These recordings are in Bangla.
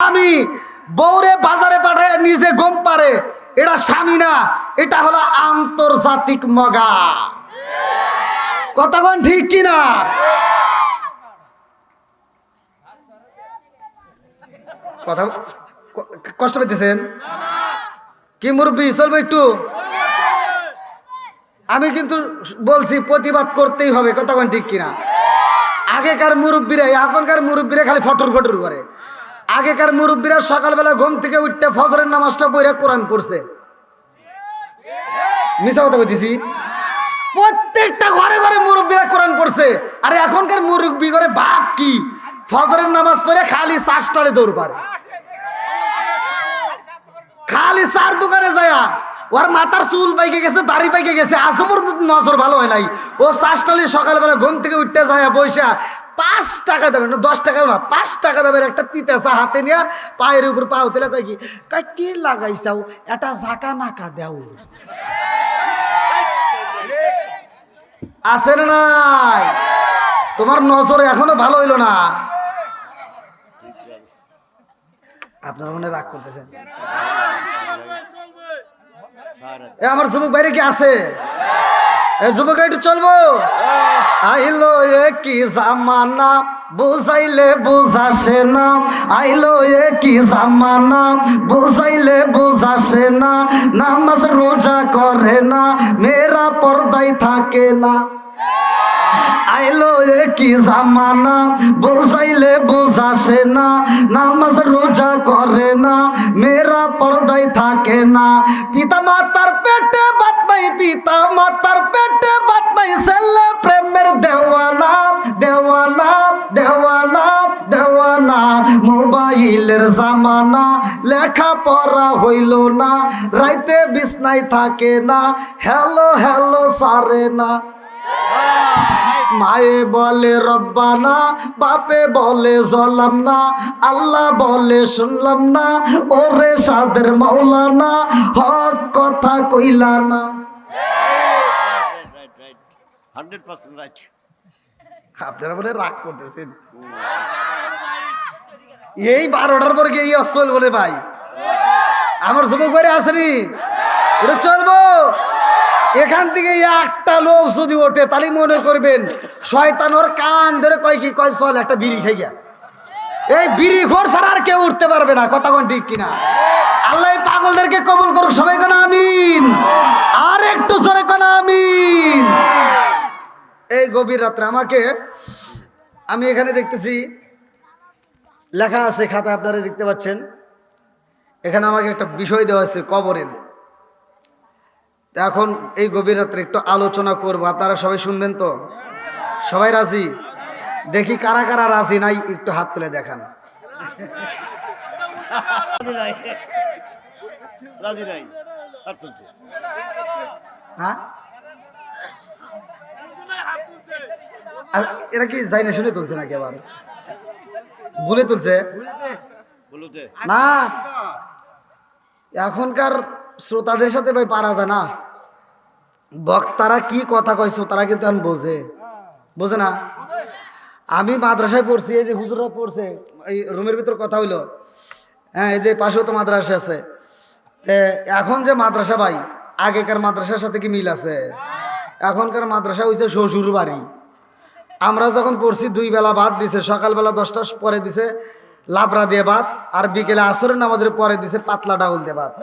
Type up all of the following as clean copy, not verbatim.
আমি বউরে বাজারে পাঠায় নিজে গম পারে, এটা স্বামী না, এটা হলো আন্তর্জাতিক মগা। কথা কোন ঠিক কিনা? কথা কষ্ট পেতেছেন কি মুরব্বী? চলবে একটু। আমি কিন্তু বলছি প্রতিবাদ করতেই হবে। কথা কোন ঠিক কিনা? আগেকার মুরব্বীরা এখনকার মুরব্বীরা খালি ফটর ফটর করে। আগেকার মুরব্বীরা সকালবেলা ঘুম থেকে উঠতে ফজরের নামাজটা পড়ে কোরআন পড়ছে। মিছা কথা বলতেছি? প্রত্যেকটা ঘরে ঘরে মুরব্বীরা কোরআন পড়ছে। আর এখনকার মুরব্বী করে বাপ কি ফজরের নামাজ পড়ে খালি চাষটালে দৌড় পারে, খালি চার দোকানে যায়। ওর মাথার চুল পাইকে গেছে, দাড়ি পাইকে গেছে, আজমর নজর ভালো হয় নাই। ও চাষটালি সকালবেলা ঘুম থেকে উঠতে যায় বৈশা 5 টাকা দেবে না, 10 টাকা না, 5 টাকা দেবে একটা তিতাসা হাতে নিয়ে পায়ের উপর পা হতে কয় কি কয় কি লাগাইছাও, এটা ঝাঁকা নাকা দেও। আছে না নাই? তোমার নজর এখনো ভালো হইল না। আপনারা মনে রাগ করতেছেন? আমার যুবক বাইরে কি আছে? যুবক একটু চলবো। আইলো কি জামানা বুঝাইলে বুঝাসে না, আইলো কি জামানা বুঝাইলে বুঝাসে না, নামাজ রোজা করে না, মেয়েরা পর্দায় থাকে না। আইলো কি জামানা বুঝাইলে বুঝাসে না, নামাজ রোজা করে না, মেয়েরা পর্দায় থাকে না। পিতা মাতার পেটে ভাত নাই, পিতা মাতার পেটে ভাত নাই, ছেলে প্রেমের দেওয়ানা দেওয়ানা দেওয়ানা দেওয়ানা। মোবাইলের জামানা, লেখা পড়া হইল না, রাইতে বিছনায় থাকে না, হ্যালো হ্যালো সারে না। মায়ে বলে রব্বানা, বাপে বলে জলাম না, আল্লাহ বলে শুনলাম না, ওরে সাদের মাওলানা হক কথা কইলা না। আপনারা বলে রাগ করতেছেন? এই 12টার পর গিয়ে এই অসল বলে ভাই আমার যুবক বাইরে আসেনি, এটা চলবো। এখান থেকে একটা লোক যদি ওঠে তাহলে মনে করবেন শয়তান ওর কান ধরে কয় কি কয় চল একটা বিড়ি খাই গিয়া। এই বিড়ি ঘর ছাড়া আর কেউ উঠতে পারবে না। কথা কোন ঠিক কিনা? আল্লাহ পাগলদেরকে কবুল করুক সবাই, কোন আমিন। আর একটু জোরে কোন আমিন। এই গভীর রাত্রে আমি এখানে দেখতেছি লেখা আছে খাতা, আপনারা দেখতে পাচ্ছেন। এখানে আমাকে একটা বিষয় দেওয়া হয়েছে কবরের। এখন এই গভীর রাত্রে একটু আলোচনা করব, আপনারা সবাই শুনবেন তো? সবাই রাজি? দেখি কারা কারা রাজি নাই একটু হাত তুলে দেখান। হ্যাঁ, এরা কি যাই না শুনে তুলছে নাকি আবার ভুলে তুলছে? না, এখনকার শ্রোতাদের সাথে ভাই পারা যায় না। বক্তারা কি কথা কয় শ্রোতারা কিন্তু এখন বোঝে না। আমি মাদ্রাসায় পড়ছি, এই যে হুজুররা পড়ছে, এই রুমের ভিতর কথা হইলো, হ্যাঁ, এই যে পাশেও তো মাদ্রাসা আছে। এখন যে মাদ্রাসা ভাই, আগেকার মাদ্রাসার সাথে কি মিল আছে? এখনকার মাদ্রাসা হয়েছে শ্বশুর বাড়ি। আমরা যখন পড়ছি 2 বেলা ভাত দিছে, সকালবেলা 10টার পরে দিছে লাবড়া দিয়ে ভাত, আর বিকেলে আসরের নামাজের পরে দিছে পাতলা ডাউল দিয়ে ভাত।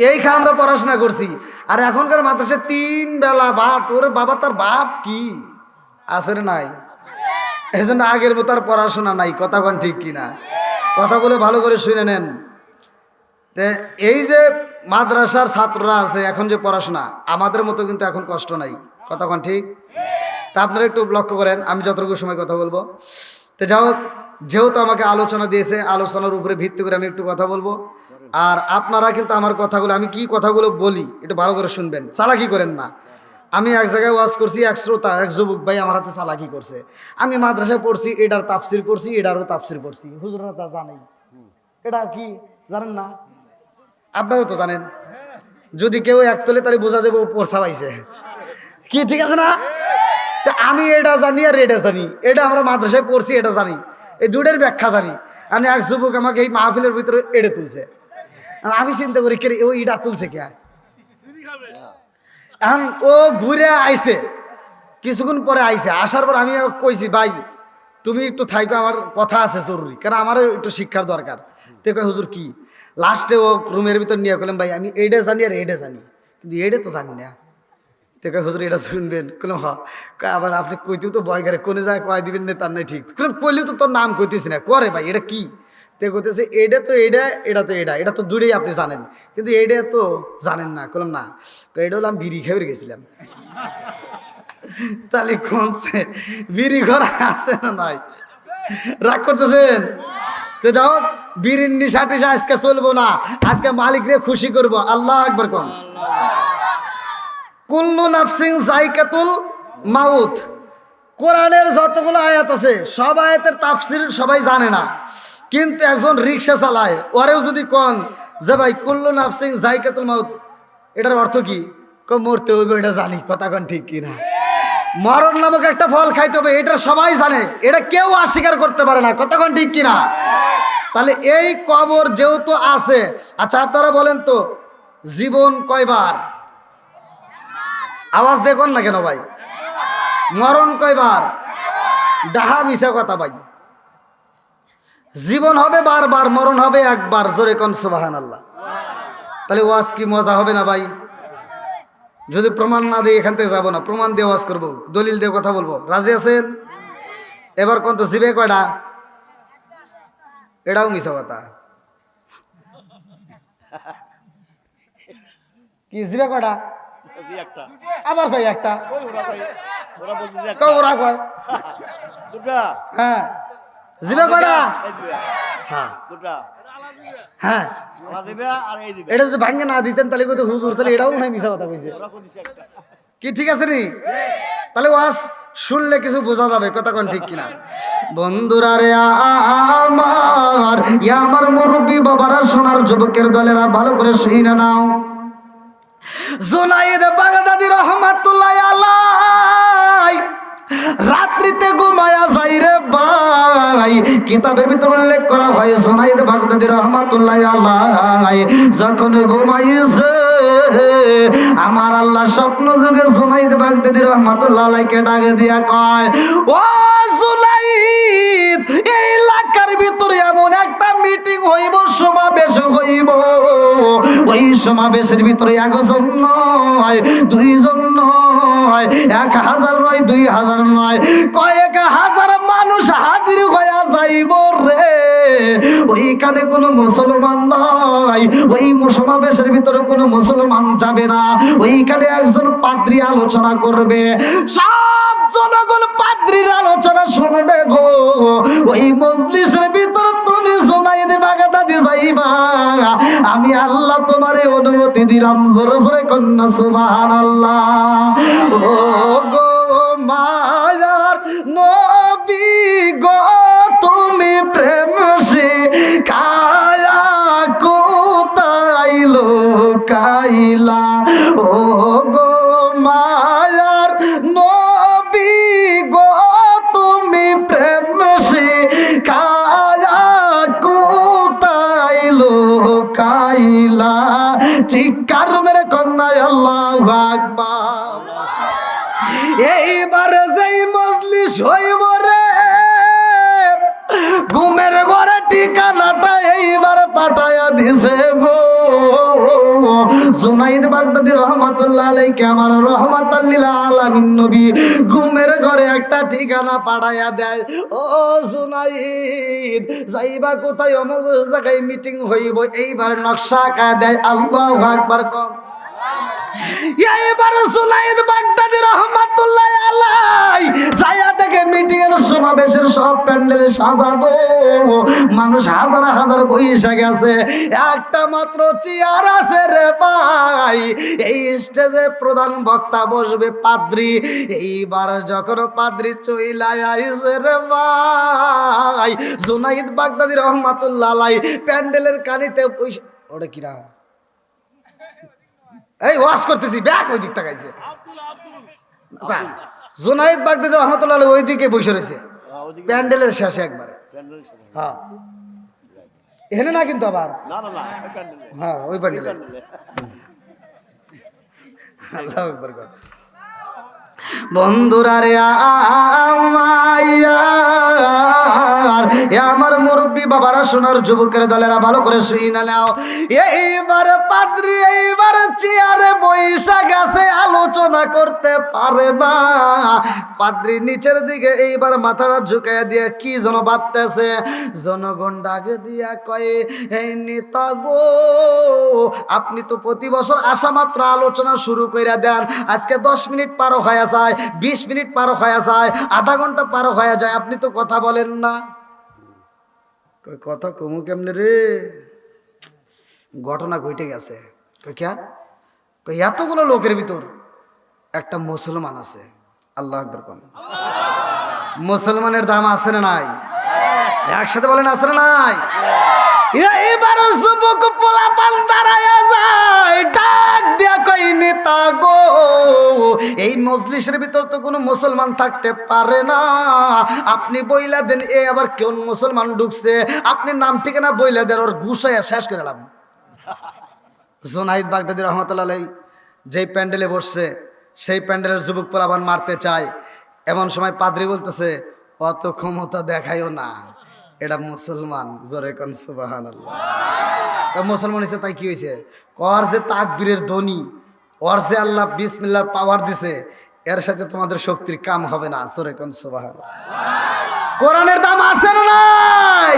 এই আমরা পড়াশোনা করছি। আর এখনকার মাদ্রাসায় 3 বেলা ভাত। ওরে বাবা, তার বাপ কি আসরে নাই? এই জন্য আগের মতো আর পড়াশোনা নাই। কথা কোন ঠিক কিনা? কথাগুলো ভালো করে শুনে নেন। এই যে মাদ্রাসার ছাত্ররা আছে এখন যে পড়াশোনা, আমাদের মতো কিন্তু এখন কষ্ট নাই। কথা কোন ঠিক? তা আপনারা একটু লক্ষ্য করেন, আমি যতটুকু সময় কথা বলবো। তো যাই হোক, যেহেতু আমাকে আলোচনা দিয়েছে, আলোচনার উপরে ভিত্তি করে আমি একটু কথা বলবো। আর আপনারা কিন্তু আমার কথাগুলো, আমি কি কথাগুলো বলি একটু ভালো করে শুনবেন, চালাকি করেন না। আমি এক জায়গায় ওয়াজ করছি, এক শ্রোতা, এক যুবক ভাই আমার হাতে চালাকি করছে। আমি মাদ্রাসায় পড়ছি, এটার তাফসির পড়ছি, এটারও তাফসির পড়ছি। হুজুররা তা জানেই। এটা কি জানেন না? আপনারাও তো জানেন। যদি কেউ একতলে তাহলে বোঝা যাবে ও পড়ছা পাইছে কি, ঠিক আছে না? আমি এটা জানি আর এটা জানি, এটা আমরা মাদ্রাসায় পড়ছি এটা জানি, এই দুটোর ব্যাখ্যা জানি। আর এক যুবক আমাকে এই মাহফিলের ভিতরে এড়ে তুলছে, আর আমি চিন্তা করি কে ও ইডা তুলছে কে। এখন ও ঘুরে আইছে, কিছুক্ষণ পরে আইছে, আসার পর আমি কইছি ভাই তুমি একটু থাইকো, আমার কথা আছে জরুরি, কারণ আমারও একটু শিক্ষার দরকার। তে কয় হুজুর কি? লাস্টে ও রুমের ভিতর নিয়ে করলাম ভাই আমি এইটা জানি আর এইটা জানি, কিন্তু এইটা তো জানি না। তে কয় হুজুর এটা শুনবেন? কলাম হ। আবার আপনি কইতেও তো ভয় করে, কোনে যায় কয় দিবেন না তার নাই ঠিক। কলাম কইলেও তো তোর নাম কইতেছি না, করে ভাই এটা কি? তে কইতেছে এইটা তো এইটা, এটা তো এটা, এটা তো দূরেই আপনি জানেন, কিন্তু এইটা তো জানেন না। কলাম না, এটা হলো আমি বিড়ি খেয়ে গেছিলাম। তাহলে কোনছে বিড়ি ঘর আসছে না নাই? রাগ করতেছেন? তো যাও, বিড়ির নিশা টিশা আজকে চলবো না, আজকে মালিকরে খুশি করবো। আল্লাহ আকবার কোন। কুল্লু নাফসিং যায়কাতুল মাউত। কোরআনের যতগুলো আয়াত আছে সব আয়াতের তাফসীর সবাই জানে না, কিন্তু একজন রিক্সা চালায়, ওরেও যদি কন যে ভাই কুল্লু নাফসিং যায়কাতুল মাউত, এটার অর্থ কি? মরতে হইবে, এটা জানি, কথা কন ঠিক কিনা? মরণ নামক একটা ফল খাইতে হবে, এটা সবাই জানে, এটা কেউ অস্বীকার করতে পারে না, কথা কন ঠিক কিনা? তাহলে এই কবর যেহেতু আছে, আচ্ছা আপনারা বলেন তো জীবন কয়বার? আওয়াজ দেখুন না কেন ভাই? মরণ কয়বার? ডাহা মিশা কথা ভাই। জীবন হবে বারবার, মরণ হবে একবার। জোরে কোন সুবহানাল্লাহ। তাহলে ওয়াজ কি মজা হবে না ভাই? যদি প্রমাণ না দিই এখান থেকে যাবো না, প্রমাণ দিয়ে ওয়াজ করবো, দলিল দিয়ে কথা বলবো। রাজি আছেন? এবার কোন তো জিবে কয়টা? এটাও মিশা কথা। কি জিবে কয়টা? আবার কয় একটা। ওরা কয় হ্যাঁ জিবে কয়টা? হ্যাঁ হ্যাঁ, এটা যদি ভাঙ্গে না দিতেন তাহলে কইতো হুজুর, তাহলে এটাও মনে হয় মিশা কথা কইছে। কি ঠিক আছে নি? তাহলে ওয়াজ শুনলে কিছু বোঝা যাবে, কথা কোন ঠিক কিনা? বন্ধুরা রে আমার, আমার মুরব্বী বাবারা, সোনার যুবকের দলেরা, ভালো করে শুনে নাও। জুনায়েদ বাগদাদী রহমাতুল্লাহ আলাইহি রাত্রিতে ঘুমায়া যাই রে ভাই। কিতাবের ভিতর উল্লেখ করা ভাই জুনায়েদ বাগদাদী রহমাতুল্লাহ আলাইহি যখন ঘুমাইছে, আমার আল্লাহ স্বপ্ন যুগে জুনায়েদ বাগদাদী রহমাতুল্লাহ আলাইহিকে ডাকে দিয়া কয়, ও জুনায়েদ, এই এলাকার ভিতরে এমন একটা মিটিং হইব, সমাবেশ হইব, ওই সমাবেশের ভিতরে একজন নয়, দুইজন নয়, 1000 নয়, 2000 নয়, কয়েক হাজার মানুষ হাজির হইয়া যাইব রে। ওইখানে কোনো মুসলমান নাই, ওই সমাবেশের ভিতরে কোনো মুসলমান যাবে না, ওইখানে একজন পাদ্রী আলোচনা করবে, সব জনগণ পাদ্রীর আলোচনা শুনবে গো। ওই মজলিসের ভিতরে তুমি জুনায়েদ বাগদাদী যাইবা, আমি আল্লাহ তোমারে অনুমতি দিলাম। জোরে জোরে কন্যা সুবহানাল্লাহ। ও গো মায়ার নবী গো, তুমি প্রেম শিখায়া কোথায় লুকাইলা? ও গো মায়ার নবী গো, তুমি প্রেম শিখায়া কোথায় লুকাইলা? চিৎকার মেরে কন্যায় আল্লাহু আকবার। এইবার যেই মজলিস হইব রে, ঘুমের ঘরে ঠিকানাটা এইবার পাঠায়া দিছে গো। জুনায়েদ বাগদাদী রহমাতুল্লাহ আলাইহি, আমার রহমাতাল লিল আলামিন নবী, ঘুমের ঘরে একটা ঠিকানা পাঠায়া দেয়। ও জুনায়েদ, যাইবা কোথায়? অমুক জায়গায় মিটিং হইব। এইবার নকশা আঁকা দেয়। আল্লাহু আকবার কম। এইবার জুনায়েদ বাগদাদী রহমাতুল্লাহ আলাইহি যায়া দেখে মিটিং এর সমাবেশের সব প্যান্ডেল সাজানো, মানুষ হাজার হাজার বইসা গেছে, একটা মাত্র চেয়ার আছে রে ভাই। এই স্টেজে প্রধান বক্তা বসবে পাদ্রী। এইবার যখন পাদ্রী চইলা আইছে রে ভাই, জুনায়েদ বাগদাদী রহমাতুল্লাহ আলাইহি প্যান্ডেলের কানিতে ওটা কিরা এই ওয়াজ করতেছি, ব্যাক ওই দিক তাকাইছে। জুনায়েদ বাগদাদী রহমাতুল্লাহ আলাইহি ওই দিকে বসে রয়েছে, প্যান্ডেলের শেষে একবারে। হ্যাঁ, এখানে না কিন্তু আবার হ্যাঁ ওই প্যান্ডেলে আল্লাহু আকবার। বন্ধুরা রে আমার মুরব্বী বাবারা, সোনার যুবকের দলেরা, ভালো করে শুনে নাও। এইবার পাদ্রী এইবার চেয়ারে বৈশা গেছে, আলোচনা করতে পারে না। পাদ্রী নিচের দিকে এইবার মাথাটা ঝুঁকাইয়া দিয়ে কি যেন ভাবতেছে। জনগণ ডাকে দিয়া কয়ে, এই নেতা গো, আপনি তো প্রতি বছর আসা মাত্র আলোচনা শুরু কইরা দেন, আজকে 10 মিনিট পারো হয়ে যায়, 20 মিনিট পারো হয়ে যায়, আধা ঘন্টা পারো হয়ে যায়, আপনি তো কথা বলেন না। কথা কমু কেমনে রে, ঘটনা ঘটে গেছে। এতগুলো লোকের ভিতর একটা মুসলমান আছে। আল্লাহু আকবার। কোন মুসলমানের দাম আছে না নাই? একসাথে বলেন আছে না নাই? এইবার যুবক পোলাপান দাঁড়ায়া যায়, ডাক দিয়া কই, নেতা গো, এই মজলিসের ভিতর তো কোনো মুসলমান থাকতে পারে না, আপনি বইলা দেন। এ আবার কোন মুসলমান ঢুকছে, আপনি নাম ঠিকানা বইলা দেন, ওর ঘুষাইয়া শেষ করে এলাম। জুনাইদ বাগদাদী রহমতুল্লাহ আলাইহি যেই প্যান্ডেলে বসছে, সেই প্যান্ডেলের যুবক পোলাপান মারতে চায়। এমন সময় পাদ্রী বলতেছে, অত ক্ষমতা দেখাইও না, এটা মুসলমান। জোরে কোন সুবহানাল্লাহ। মুসলমান হয়েছে তাই কি হয়েছে? ওর যে তাকবীরের ধ্বনি, ওর যে আল্লাহ বিসমিল্লাহ পাওয়ার দিছে, এর সাথে তোমাদের শক্তির কাম হবে না। জোরে কোন সুবহানাল্লাহ। কোরআনের দাম আছে না নাই?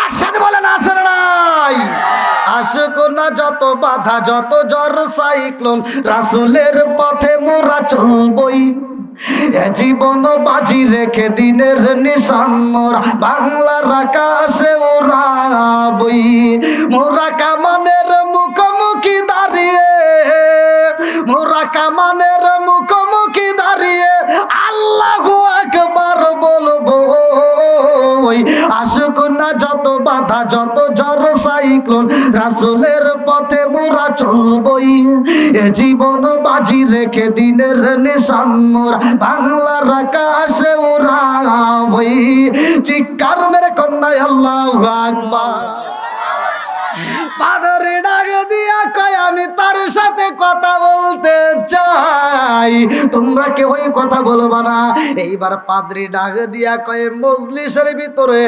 একসাথে বলেন আছে না নাই? আশুক না যত বাধা, যত জ্বর সাইক্লোন, রাসূলের পথে মোরা চলবই, জীবন বাজি রেখে দিনের নিশান মোরা বাংলার আকাশে উড়াবই। মোরা কামানের মুখোমুখি দাঁড়িয়ে, মোরা কামানের মুখোমুখি দাঁড়িয়ে আল্লাহু আকবার বলবো। আশুক না যত বাধা, যত ঝড় সাইক্লোন, রাসূলের পথে মোরা চলবই, জীবন বাজি রেখে দিনের নিশান মোরা বাংলার আকাশে উড়াবই। চিৎকার মেরে কন্যা আল্লাহু আকবার। পাদরে ডাক দিয়া কয়, আমি তার সাথে কথা বলতে চাই, তোমরা কেউই কথা বলবা না। এইবার পাদ্রী ডাক দিয়া কয়, মজলিসের ভিতরে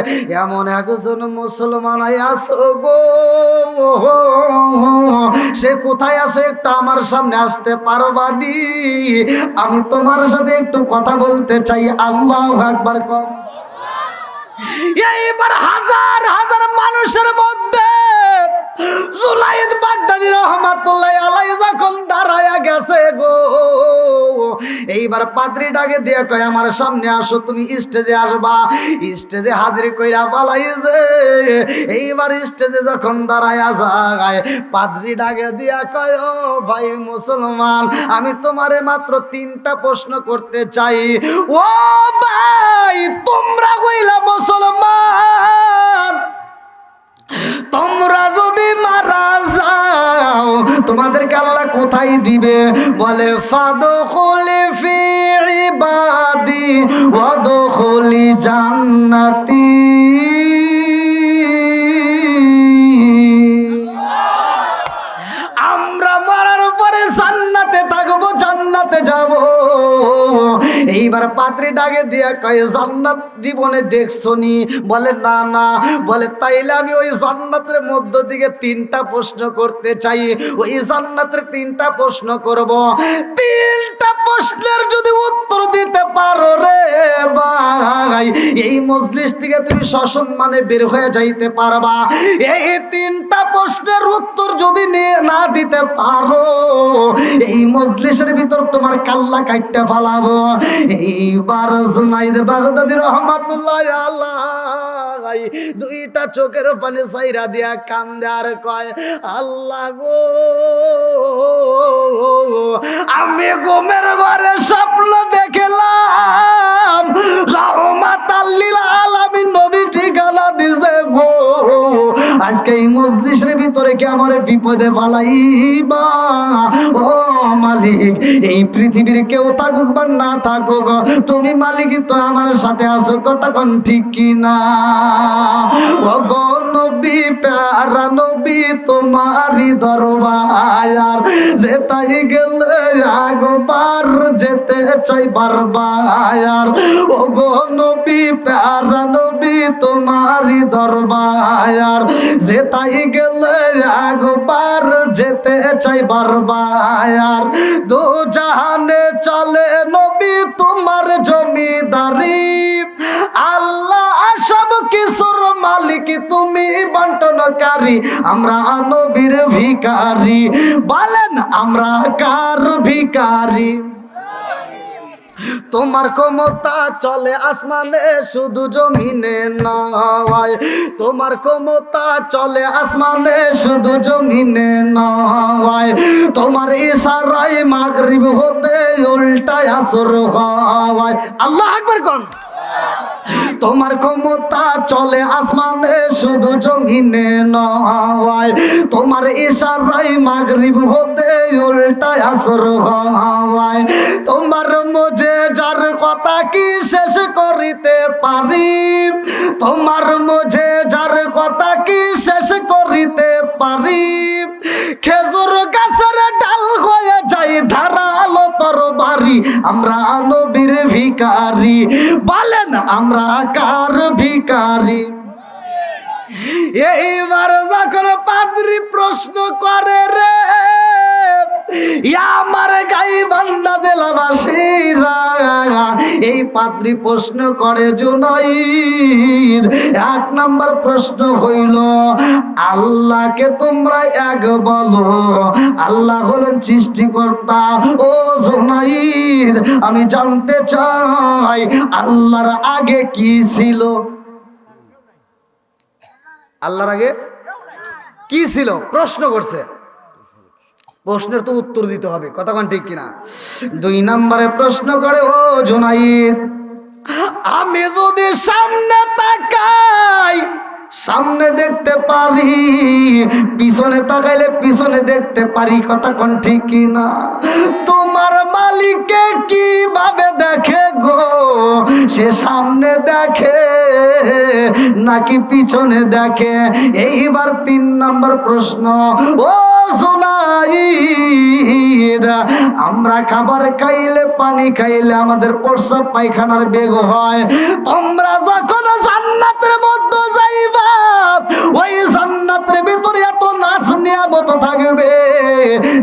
এমন একজন মুসলমান আছো গো, সে কোথায় আছে একটু আমার সামনে আসতে পারবানি? আমি তোমার সাথে একটু কথা বলতে চাই। আল্লাহু আকবার কর। এইবার হাজার হাজার মানুষের মধ্যে জুনাইদ বাগদাদী রহমাতুল্লাহ আলাইহি যখন দাঁড়ায়া গেছে গো, এইবার পাদ্রী ডাকে দিয়ে কয়, আমার সামনে আসো, তুমি স্টেজে আসবা। স্টেজে হাজির কইরা পালাইছে। এইবার স্টেজে যখন দাঁড়ায়া যায়, পাদ্রী ডাকে দিয়া কয়, ও ভাই মুসলমান, আমি তোমারে মাত্র 3টা প্রশ্ন করতে চাই। ও ভাই, তোমরা কইলা মুসলমান, তোমরা যদি মারা যাও তোমাদেরকে আল্লাহ কোথায় দিবে? বলে, ফাদখুলি ফি ইবাদি ওয়াদখুলি জান্নাতি। আমরা মরার পরে জান্নাতে থাকবো, জান্নাতে যাব। এইবার পাদ্রী ডাকে দিয়া কয়, জান্নাত জীবনে দেখছো নি? বলে, না না। বলে, তাইলে আমি ওই জান্নাতের মধ্য থেকে 3টা প্রশ্ন করতে চাই। ওই জান্নাতের 3টা প্রশ্ন করব। 3টা প্রশ্নের যদি উত্তর দিতে পারো রে ভাই, এই মজলিস থেকে তুমি সসম্মানে বের হয়ে যাইতে পারবা। এই 3টা প্রশ্নের উত্তর যদি না দিতে পারো, এই মজলিসের ভিতর তোমার কাল্লা কাটতে ফালাবো। এইবার জুনাইদ বাগদাদী রহমাতুল্লাহ আলাইহি 2টা চোখের পানি সাইরা দিয়া কান্দে আর কয়, আল্লাহ গো, আমি ঘুমের ঘরে স্বপ্ন দেখলাম রাহমাতাল লিল আলামিন নবী ঠিকানা দিছে গো, আজকে এই মজলিসের ভিতরে কি আমার বিপদে ফালাইবা? ও মালিক, এই পৃথিবীর কেউ থাকুক বা না থাকুক, তুমি মালিক তো আমার সাথে আছো, কথা কোন ঠিক কিনা? ও গো নবী প্যারা নবী তোমারি দরবার, যেতাই গেলে একবার যেতে চাই বারবার। ও গো নবী প্যারা নবী তোমারি দরবার, যেতাই গেলে একবার যেতে চাই বারবার। দু জাহানে চলে নবী তোমার জমিদারি, আল্লাহ সব কিছুর মালিক তুমি বন্টনকারী। আমরা নবীর ভিখারি, বলেন আমরা কার ভিখারি? তোমার ক্ষমতা চলে আসমানে শুধু জমিনে নয়, তোমার ক্ষমতা চলে আসমানে শুধু জমিনে নয়। তোমার ইশারায় মাগরিব হতে উল্টায় আসর হয়। আল্লাহু আকবার কোন। তোমার ক্ষমতা চলে আসমানে শুধু জমিনে নয়, তোমার ইশারায় মাগরিব হতে উল্টায় আসর হয়। তোমার মুজে যার কথা কি শেষ করিতে পারি, তোমার মুজে যার কথা কি শেষ করিতে পারি। খেজুর গাছের ডাল হয়ে যাই ধারালো তরবারি, আমরা নবীর ভিখারি, বলেন আমরা কার ভিখারি? এইবার যখন পাদ্রী প্রশ্ন করে রে আমার গাইবান্ধা জেলাবাসীরা, এই পাদ্রী প্রশ্ন করে জুনাইদ। এক নাম্বার প্রশ্ন হইল আল্লাহকে তোমরা এক বলো, আল্লাহ হলেন সৃষ্টিকর্তা। ও জুনাইদ আমি জানতে চাই আল্লাহর আগে কি ছিল? আল্লাহর আগে কি ছিল প্রশ্ন করছে, প্রশ্নের তো উত্তর দিতে হবে, কথা কোন ঠিক কিনা? দুই নম্বরে প্রশ্ন করে ও জুনাইদ আমি যদি সামনে তাকাই সামনে দেখতে পারি, পিছনে তাকাইলে পিছনে দেখতে পারি, কথা কোন ঠিক কিনা? তোমার মালিককে কিভাবে দেখে গো? সে সামনে দেখে নাকি পিছনে দেখে? এইবার তিন নম্বর প্রশ্ন ও জুনাইদ আমরা খাবার খাইলে পানি খাইলে আমাদের প্রস্রাব পায়খানার বেগ হয়, তোমরা যখন জান্নাতের মধ্যে যাইবা ওই জান্নাতের ভিতরে এত নাচ নিয়ামত থাকবে,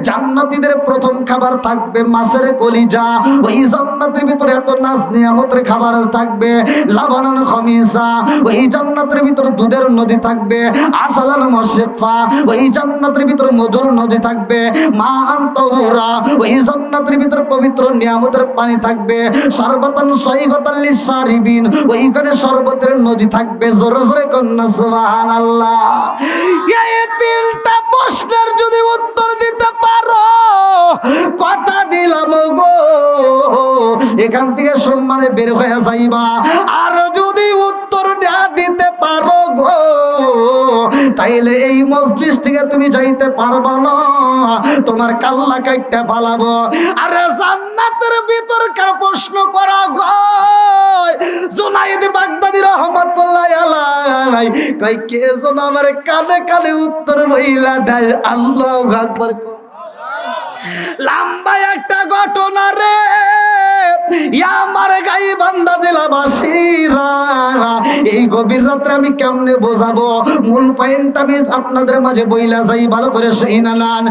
জান্নাতীদের প্রথম খাবার থাকবে মাছের কলিজা, ওই জান্নাতের ভিতরে এত নাচ নিয়ামতের খাবার থাকবে, লাবানান খমিসা, ওই জান্নাতের ভিতরে দুধের নদী থাকবে, আসালান মুশফা, ওই জান্নাতের ভিতরে মধুর নদী থাকবে, মা আনতাহুরা, ওই জান্নাতের ভিতরে পবিত্র নিয়ামতের পানি থাকবে, সরবতান সয়গতাল লিসারিবিন, ওইখানে শরবতের নদী থাকবে। জোরে জোরে কন্যা সুবহানাল্লাহ। এই তিনটা প্রশ্নের যদি উত্তর দিতে পারো কথা দিলাম গো এখান থেকে সম্মানে বের হয়ে যাইবা, আর যদি উত্তর না দিতে পারো গো তাইলে এই মজলিস থেকে তুমি যাইতে পারবা না, তোমার কাল্লা কাইটটা ফালাবো। আরে জান্নাতের ভিতরকার প্রশ্ন করা হয় জুনাইদ বাগদাদী রাহমাতুল্লাহ আলাইহি কই কে যেন আমার কানে কানে উত্তর বইলা দেয়। আল্লাহু আকবার। লম্বা একটা ঘটনা রে আমার গাইবান্ধা জেলাবাসীরা, এই গভীর রাত্রে আমি কেমনে বোঝাবো? মূল পয়েন্ট আমি আপনাদের মাঝে বইলা যাই, ভালো করে শুনে নেন।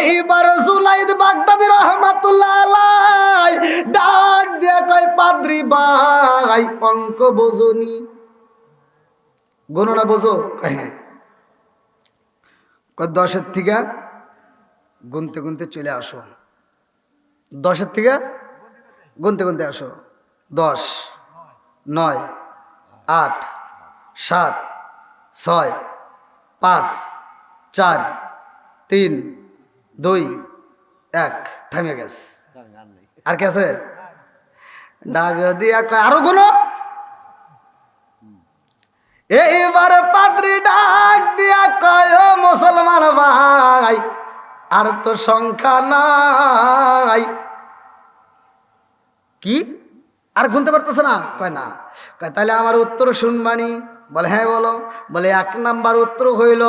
এইবার জুনাইদ বাগদাদী রাহমাতুল্লাহ আলাইহি ডাক দিয়া কয় পাদ্রী ভাই অঙ্ক বোঝনি? গণনা বোঝো? হ্যাঁ। 10-এর থেকে গুনতে গুনতে চলে আসো, 10-এর থেকে গুনতে গুনতে আসো। 10, 9, 8, 7, 6, 5, 4, 3, 2, 1 থামে গেছে। আর কে আছে? ডাক দিয়া কয় আরো গুনো। এইবার পাদ্রী ডাক দিয়া কয় ও মুসলমান ভাই আর তো সংখ্যা নাই। কি আর গুনতে পারতেছ না? কয় না। কয় তাহলে আমার উত্তর শুনবানি। বলে হ্যাঁ বলো। বলে 1 নাম্বার উত্তর হইল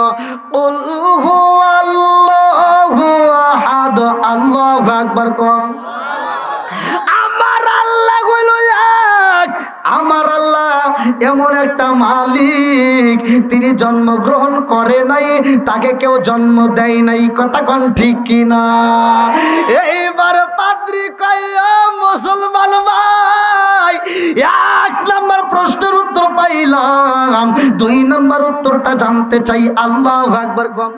কুল হুয়াল্লাহু আহাদ, আল্লাহু আকবার কোন। আমার আল্লাহ হইল এক, আমার আল্লাহ এমন একটা মালিক, তিনি জন্মগ্রহণ করে নাই, তাকে কেউ জন্ম দেয় নাই। কথা কোন ঠিক কিনা? এইবার পাদ্রী কয় মুসলমান ভাই, 1 নাম্বার প্রশ্নের উত্তর পাইলাম, 2 নাম্বার উত্তরটা জানতে চাই। আল্লাহু আকবার কোন।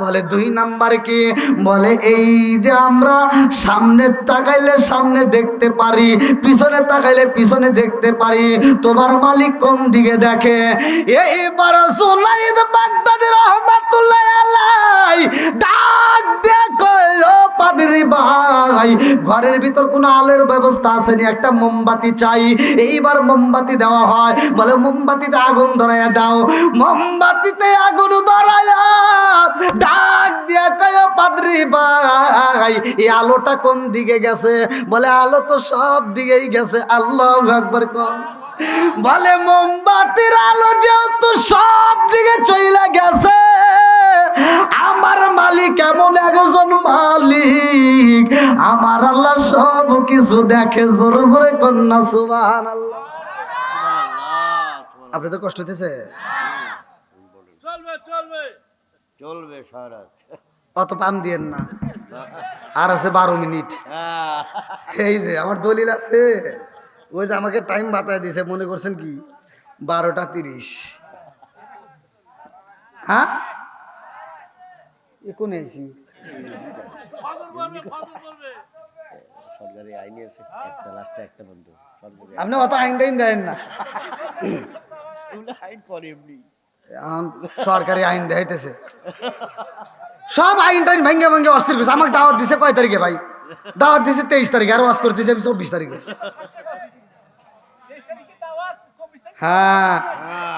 বলে 2 নাম্বার কি? বলে এই যে আমরা সামনে তাকাইলে সামনে দেখতে পারি, পিছনে তাকাইলে পিছনে দেখতে পারি, তোমার মালিক কোন দিকে দেখে? এইবার জুনাইদ বাগদাদী রহমাতুল্লাহ আলাইহি ডাক দেখো ও পাদ্রী ভাই, ঘরের ভিতর কোনো আলোর ব্যবস্থা আসেনি, একটা মোমবাতি চাই। এইবার মোমবাতি দেওয়া হয়। বলে মোমবাতিতে আগুন ধরাইয়া দাও। মোমবাতিতে আগুন ধরাইয়া ডাক দিয়া কয় পাদ্রী ভাই, এই আলোটা কোন দিকে গেছে? বলে আলো তো সব দিকেই গেছে। আল্লাহু আকবার কোন। বলে মোমবাতির আলো যেহেতু সব দিকে চলে গেছে, আমার মালিক এমন একজন মালিক, আমার আল্লাহ সব কিছু দেখে। জোরে জোরে কন্যা সুবহানাল্লাহ। আপনাদের কষ্ট হইতেছে? চলবে চলবে চলবে সারা অত পাম দিয়েন না, আর আছে 12 মিনিট। এই যে আমার দলিল আছে, ওই যে আমাকে টাইম বাতায় দিয়েছে, মনে করছেন কি 12টা 30? হ্যাঁ এখন এসি সরকারি আইন আছে, একটা লাস্টে একটা বন্ধ। আপনি অত আইন টাইন দেন না, আইন করে এমনি সরকারি আইন দেখাইতেছে, সব আইন টাইন ভেঙ্গে ভেঙ্গে অস্থির করছে। আমাকে দাওয়াত দিছে কয় তারিখে ভাই? দাওয়াত দিছে 23 তারিখে, আর ওয়াজ করতেছে আমি 24 তারিখে। হ্যাঁ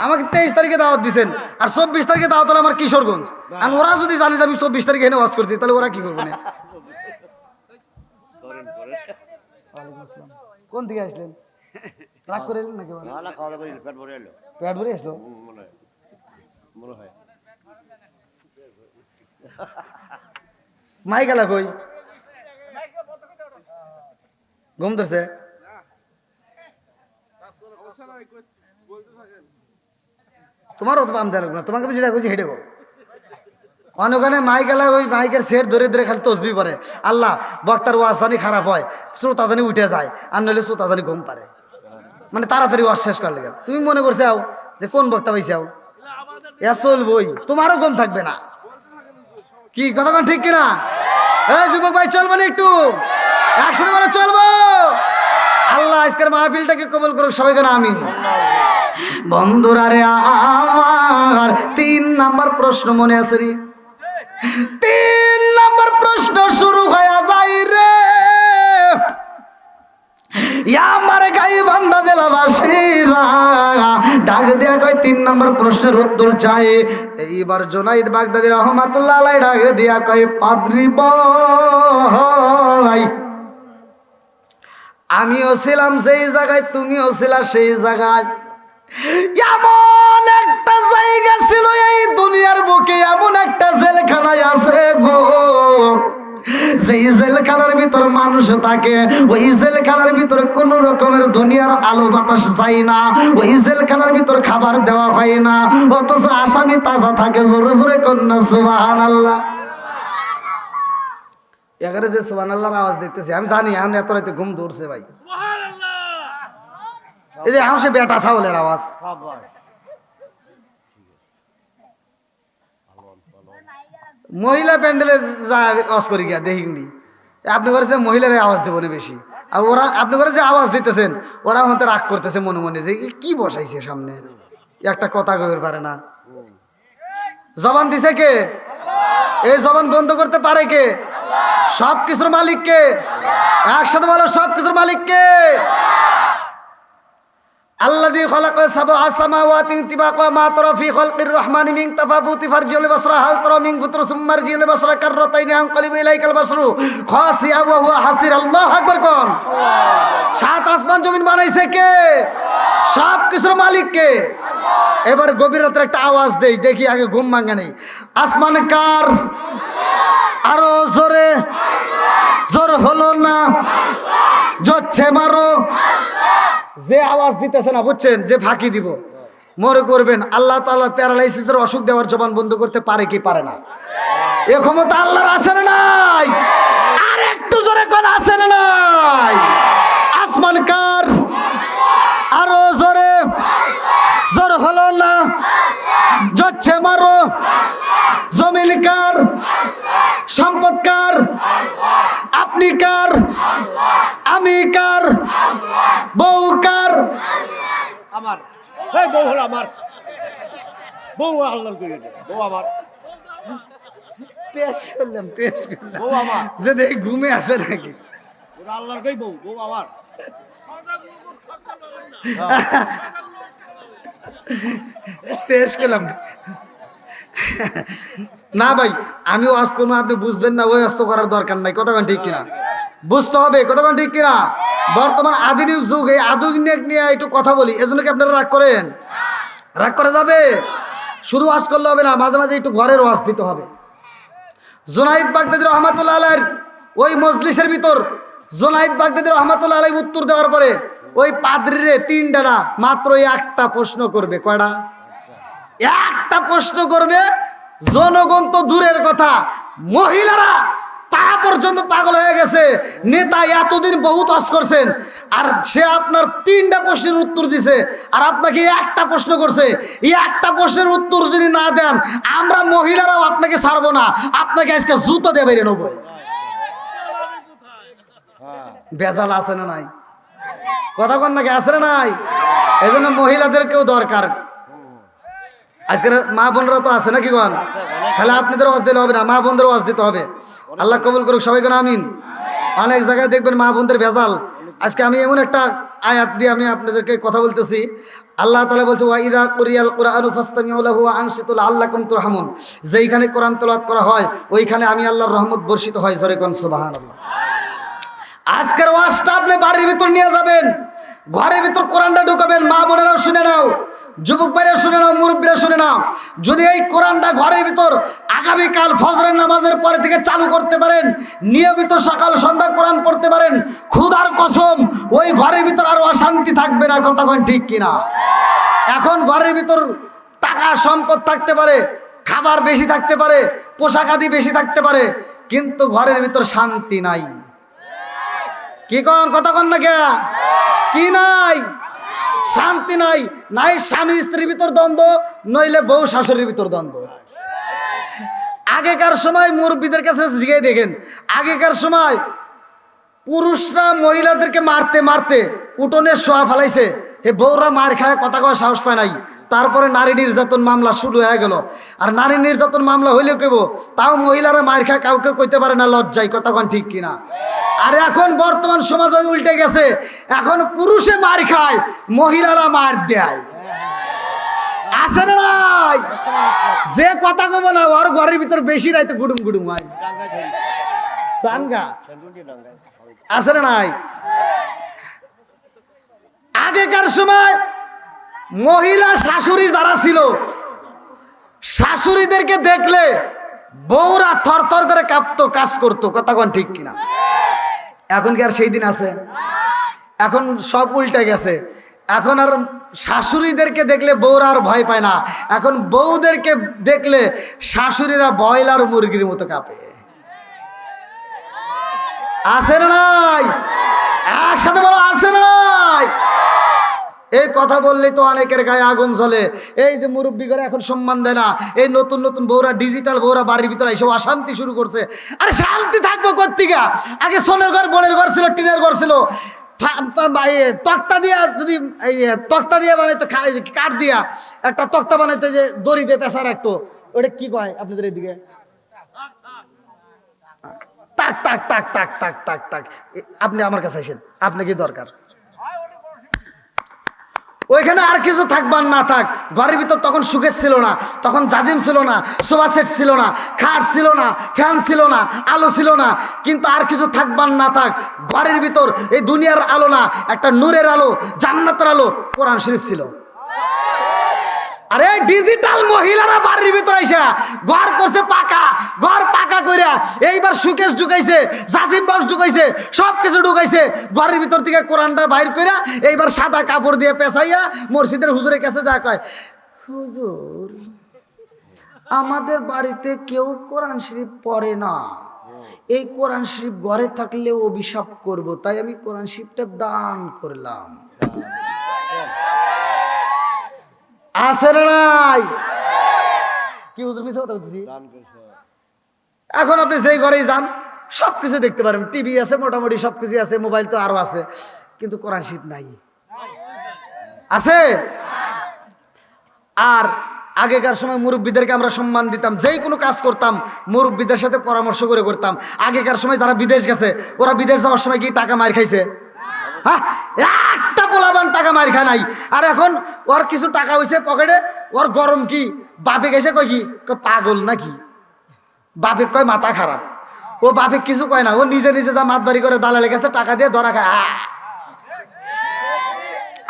আমাকে 23 তারিখে দাওয়াত দিছেন, আর 24 তারিখে দাওয়াত হলো আমার কিশোরগঞ্জ। আর ওরা যদি জানে যে আমি 24 তারিখে এনে ওয়াজ করছি, তাহলে ওরা কি করবে না? কোন দিকে আসলেন? রাগ করে এলেন নাকি? পেট ভরে আসলো মনে হয়। মাই গেলা কই? ঘুম ধরছে? তোমারও তো পাম দেওয়া লাগবে না, তোমাকে যেটা কইছি হেঁটে গো। অনেকখানে মাইক এলা ওই মাইকের সেট ধরে ধরে খালি তসবি পড়ে। আল্লাহ বক্তার ওয়াজ জানি খারাপ হয়, শ্রোতা জানি উঠে যায়, আর নইলে শ্রোতা জানি ঘুম পারে, মানে তাড়াতাড়ি ওয়াজ শেষ করলে। তুমি মনে করছে আও যে কোন বক্তা পাইছে আও, এ চলবই, তোমারও ঘুম থাকবে না। কি কথা কোন ঠিক কিনা? এই যুবক ভাই চলবো না একটু একসাথে বলে চলবো? আল্লাহ আজকের মাহফিলটাকে কবুল করুক, সবাই কেন আমিন। বন্ধুরা রে আমার 3 নাম্বার প্রশ্ন মনে আছে রে? 3 নাম্বার প্রশ্ন শুরু হয়ে যায় রে। আমার গাই বান্দা জেলাবাসীরা ডাক দেয়া কয় 3 নাম্বার প্রশ্নের উত্তর চাই। এইবার জুনাইদ বাগদাদী রহমাতুল্লাহ আলাইহি ডাক দেয়া কয় পাদ্রী ভাই, আমিও ছিলাম সেই জায়গায়, তুমিও ছিলা সেই জায়গায়। এমন একটা জায়গা ছিল এই দুনিয়ার বুকে, এমন একটা জেলখানায় আছে গো, যেই জেলখানার ভিতর মানুষ থাকে, ওই জেলখানার ভিতর কোন রকমের দুনিয়ার আলো বাতাস যায় না, ওই জেলখানার ভিতর খাবার দেওয়া হয় না, অথচ আসামি তাজা থাকে। জোরে জোরে কন্যা সুবহানাল্লাহ। এখানে যে সুবহানাল্লাহর আওয়াজ দেখতেছি, আমি জানি এখন এত রাতে ঘুম ধরছে ভাই। এই যে এখন সে বেটা ছাগলের আওয়াজ। মহিলা প্যান্ডেলে যা আওয়াজ করি গিয়া দেখি, আপনি করেছে মহিলার আওয়াজ দেবো না বেশি, আর ওরা আপনি করে যে আওয়াজ দিতেছেন ওরা হয়তো রাগ করতেছে মনে মনে যে কি বসাইছে সামনে, একটা কথা কইতে পারে না। জবান দিছে কে? এই জবান বন্ধ করতে পারে কে? সব কিছুর মালিক কে? একসাথে বলো, সব কিছুর মালিক কে? আল্লাযী খালাকা সাবআ সামাওয়াতিন তিবাকা মা তারা ফি খালকির রহমানি মিন তাফাবুতি ফারজিল বাসরা হাল তারা মিন ফুতর সুম্মা রজিল বাসরা কাররাতাইনি আনকালিবু ইলাইকাল বাসরু খাসিয়া ওয়া হুয়া হাসির। আল্লাহু আকবার কোন। 7 আসমান জমিন বানাইছে কে? সব কিছুর মালিক কে? এবার গভীর রাতের একটা আওয়াজ দেই, দেখি আগে ঘুম ভাঙা নেই। আসমান কার? আরো জোরে, জোর হলো না, জোরছে মারো। যে আওয়াজ দিতেছে না বুঝছেন, যে ফাঁকি দিব মনে করবেন আল্লাহ তাআলা প্যারালাইসিসের অসুখ দেওয়ার জবান বন্ধ করতে পারে কি পারে না? এ ক্ষমতা আল্লাহর আছে না নাই? আর একটু জোরে কোন আছে না নাই? আসমান কার? আরো জোরে, জোর হলো না, জোরছে মারো। জমিন কার? সম্পদ কার? আপনি কার? আমি কার? বউ কার? আমার এই বউ হলো আমার, বউ আল্লাহর করে দে, বউ আমার, টেস্ট করলাম, টেস্ট করলাম বউ আমার, যে দেখি ঘুমে আছে নাকি। ওরা আল্লাহর কই বউ, বউ আমার। টেস্ট করলাম না ভাই, আমি ওয়াজ করবো আপনি বুঝবেন না, ওই অস্ত করার দরকার নাই। কতক্ষণ ঠিক কিনা বুঝতে হবে, কতক্ষণ ঠিক কিনা। বর্তমান আধুনিক যুগ, এই আধুনিক নিয়ে একটু কথা বলি, এজন্য কি আপনারা রাগ করেন? রাগ করা যাবে? শুধু ওয়াজ করলে হবে না, মাঝে মাঝে একটু ঘরের ওয়াজ দিতে হবে। জুনাইদ বাগদাদী রহমাতুল্লাহ আলাইহির ওই মজলিসের ভিতর জুনাইদ বাগদাদী রহমাতুল্লাহ আলাইহি উত্তর দেওয়ার পরে ওই পাদ্রীরে তিনটা না মাত্র একটা প্রশ্ন করবে। কয়টা? একটা প্রশ্ন করবে। জনগণ তো দূরের কথা, মহিলারা তারা পর্যন্ত পাগল হয়ে গেছে। নেতা এতদিন বহুত ওয়াজ করছেন, আর সে আপনার তিনটা প্রশ্নের উত্তর দিছে, আর আপনাকে একটা প্রশ্ন করছে। এই একটা প্রশ্নের উত্তর যদি না দেন, আমরা মহিলারাও আপনাকে ছাড়বো না, আপনাকে আজকে জুতো দিয়ে বেরিয়ে নেবো। বেজাল আছে না নাই? কথা কন নাকি? আছে না নাই? এই জন্য মহিলাদেরকেও দরকার। আজকের মা বোনরা তো আছে নাকি গন? খালি আপনাদের ওয়াজ দিলে হবে না, মা বোনদের ওয়াজ দিতে হবে। আল্লাহ কবুল করুক সবাই কোন আমিন। অনেক জায়গায় দেখবেন মা বোনদের ভেজাল। আজকে আমি এমন একটা আয়াত দিয়ে আমি আপনাদেরকে কথা বলতেছি। আল্লাহ তাআলা বলছে ওয়া ইযা কুরিয়াল কুরআনু ফাসতামিউ লাহু ওয়া আনসিতু লাআল্লাকুম তুরহামুন। যেইখানে কোরআন তেলাওয়াত করা হয় ওইখানে আমি আল্লাহর রহমত বর্ষিত হয়। জোরে কোন সুবহানাল্লাহ। আজকের ওয়াজটা আপনি বাড়ির ভিতর নিয়ে যাবেন, ঘরের ভিতর কোরআনটা ঢুকাবেন। মা বোনেরাও শুনে নাও, যুবক ভাইরা শুনে নাও, মুরব্বীরা শুনে নাও। যদি এই কোরআনটা ঘরের ভিতর আগামীকাল ফজরের নামাজের পরে থেকে চালু করতে পারেন, নিয়মিত সকাল সন্ধ্যা কোরআন পড়তে পারেন, খুদার কসম ওই ঘরের ভিতর আর অশান্তি থাকবে না। কতক্ষণ ঠিক কিনা? এখন ঘরের ভিতর টাকা সম্পদ থাকতে পারে, খাবার বেশি থাকতে পারে, পোশাক আদি বেশি থাকতে পারে, কিন্তু ঘরের ভিতর শান্তি নাই। কি কন? কথা কন না কে? কি নাই? শান্তি নাই। নাই স্বামী স্ত্রীর ভিতর দ্বন্দ্ব, নইলে বউ শাশুড়ির ভিতর দ্বন্দ্ব। আগেকার সময় মুরব্বীদের কাছে জিজ্ঞেস দেখেন, আগেকার সময় পুরুষরা মহিলাদেরকে মারতে মারতে উঠোনে শোয়া ফেলাইছে, হে বউরা মার খায়, কথা কওয়ার সাহস পায় নাই। তারপরে নারী নির্যাতন মামলা শুরু হয়ে গেল। আর নারী নির্যাতন মামলা হইলেও কেব, তাও মহিলারা মার খায়, কাউকে কইতে পারে না লজ্জায়। কথা কন ঠিক কিনা? আর এখন বর্তমান সমাজে উল্টে গেছে, এখন পুরুষে মার খায়, মহিলারা মার দেয়। আছে না নাই? যে কথা কব না ওর ঘরের ভিতর বেশি রাইতে গুডুম গুডুম হয়। আছে না নাই? আগেকার সময় মহিলা শাশুড়ি যারা ছিল, শাশুড়িদেরকে দেখলে বউরা থরথর করে কাঁপতো, কাজ করতো। কথা কন ঠিক কিনা? এখন কি আর সেই দিন আছে? এখন সব উল্টে গেছে। এখন আর শাশুড়িদেরকে দেখলে বউরা আর ভয় পায় না, এখন বউদেরকে দেখলে শাশুড়িরা ব্রয়লার মুরগির মতো কাঁপে। আছে না নাই? একসাথে বলো, আছে না নাই? এই কথা বললেই তো অনেকের গায়ে আগুন জ্বলে। এই যে মুরব্বী করে এখন সম্মান দেয় না, এই নতুন নতুন বউরা, ডিজিটাল বউরা বাড়ির ভিতরে এসে অশান্তি শুরু করছে। আরে শান্তি থাকবো কোত্থেকে? আগে সোনের ঘর, বোনের ঘর ছিল, টিনের ঘর ছিল, তক্তা দিয়া, যদি এই তক্তা দিয়া বানাইতো, কাঠ দিয়া একটা তক্তা বানাইতো, যে দড়ি দিয়ে পেঁচা রাখতো, ওটা কি কয় আপনাদের এদিকে? তাক তাক তাক তাক তাক তাক তাক। আপনি আমার কাছে আসেন, আপনি কি দরকার? ওইখানে আর কিছু থাকবার না থাক, ঘরের ভিতর তখন সুকেশ ছিল না, তখন জাজিম ছিল না, সোফা সেট ছিল না, খাট ছিল না, ফ্যান ছিল না, আলো ছিল না, কিন্তু আর কিছু থাকবার না থাক, ঘরের ভিতর এই দুনিয়ার আলো না, একটা নূরের আলো, জান্নাতের আলো, কোরআন শরীফ ছিল। আরে ডিজিটাল মহিলারা বাড়ির ভিতরে আইসা ঘর করছে পাকা, ঘর পাকা কইরা এইবার সুকেশ ঢুকাইছে, জাজিম বক্স ঢুকাইছে, সব কিছু ঢুকাইছে ঘরের ভিতর থেকে কোরআনটা বাইর কইরা এইবার সাদা কাপড় দিয়ে পেঁচাইয়া মসজিদের হুজুরের কাছে যা কয়, হুজুর আমাদের বাড়িতে কেউ কোরআন শরীফ পড়ে না, এই কোরআন শরীফ ঘরে থাকলে অভিশাপ করব, তাই আমি কোরআন শরীফটা দান করলাম। আছে না নাই? কি হুজুর মিছে কথা বলতেছি? এখন আপনি সেই ঘরেই যান, সবকিছু দেখতে পারেন, টিভি আছে, মোটামুটি সবকিছু আছে, মোবাইল তো আরো আছে, কিন্তু কোরআন শরীফ নাই। আছে? আর আগেকার সময় মুরব্বীদেরকে আমরা সম্মান দিতাম, যেই কোনো কাজ করতাম মুরব্বীদের সাথে পরামর্শ করে করতাম। আগেকার সময় যারা বিদেশ গেছে, ওরা বিদেশ যাওয়ার সময় কি টাকা মার খাইছে? হ্যাঁ, একটা পোলাবান টাকা মার খায় নাই। আর এখন ওর কিছু টাকা হয়েছে পকেটে, ওর গরম কি, বাপে গেছে কয় কি, পাগল নাকি, বাপে কয় মাথা খারাপ, ও বাপে কিছু কয় না, ও নিজে নিজে যা মাতবাড়ি করে দালালে গেছে টাকা দিয়ে ধরা খায়।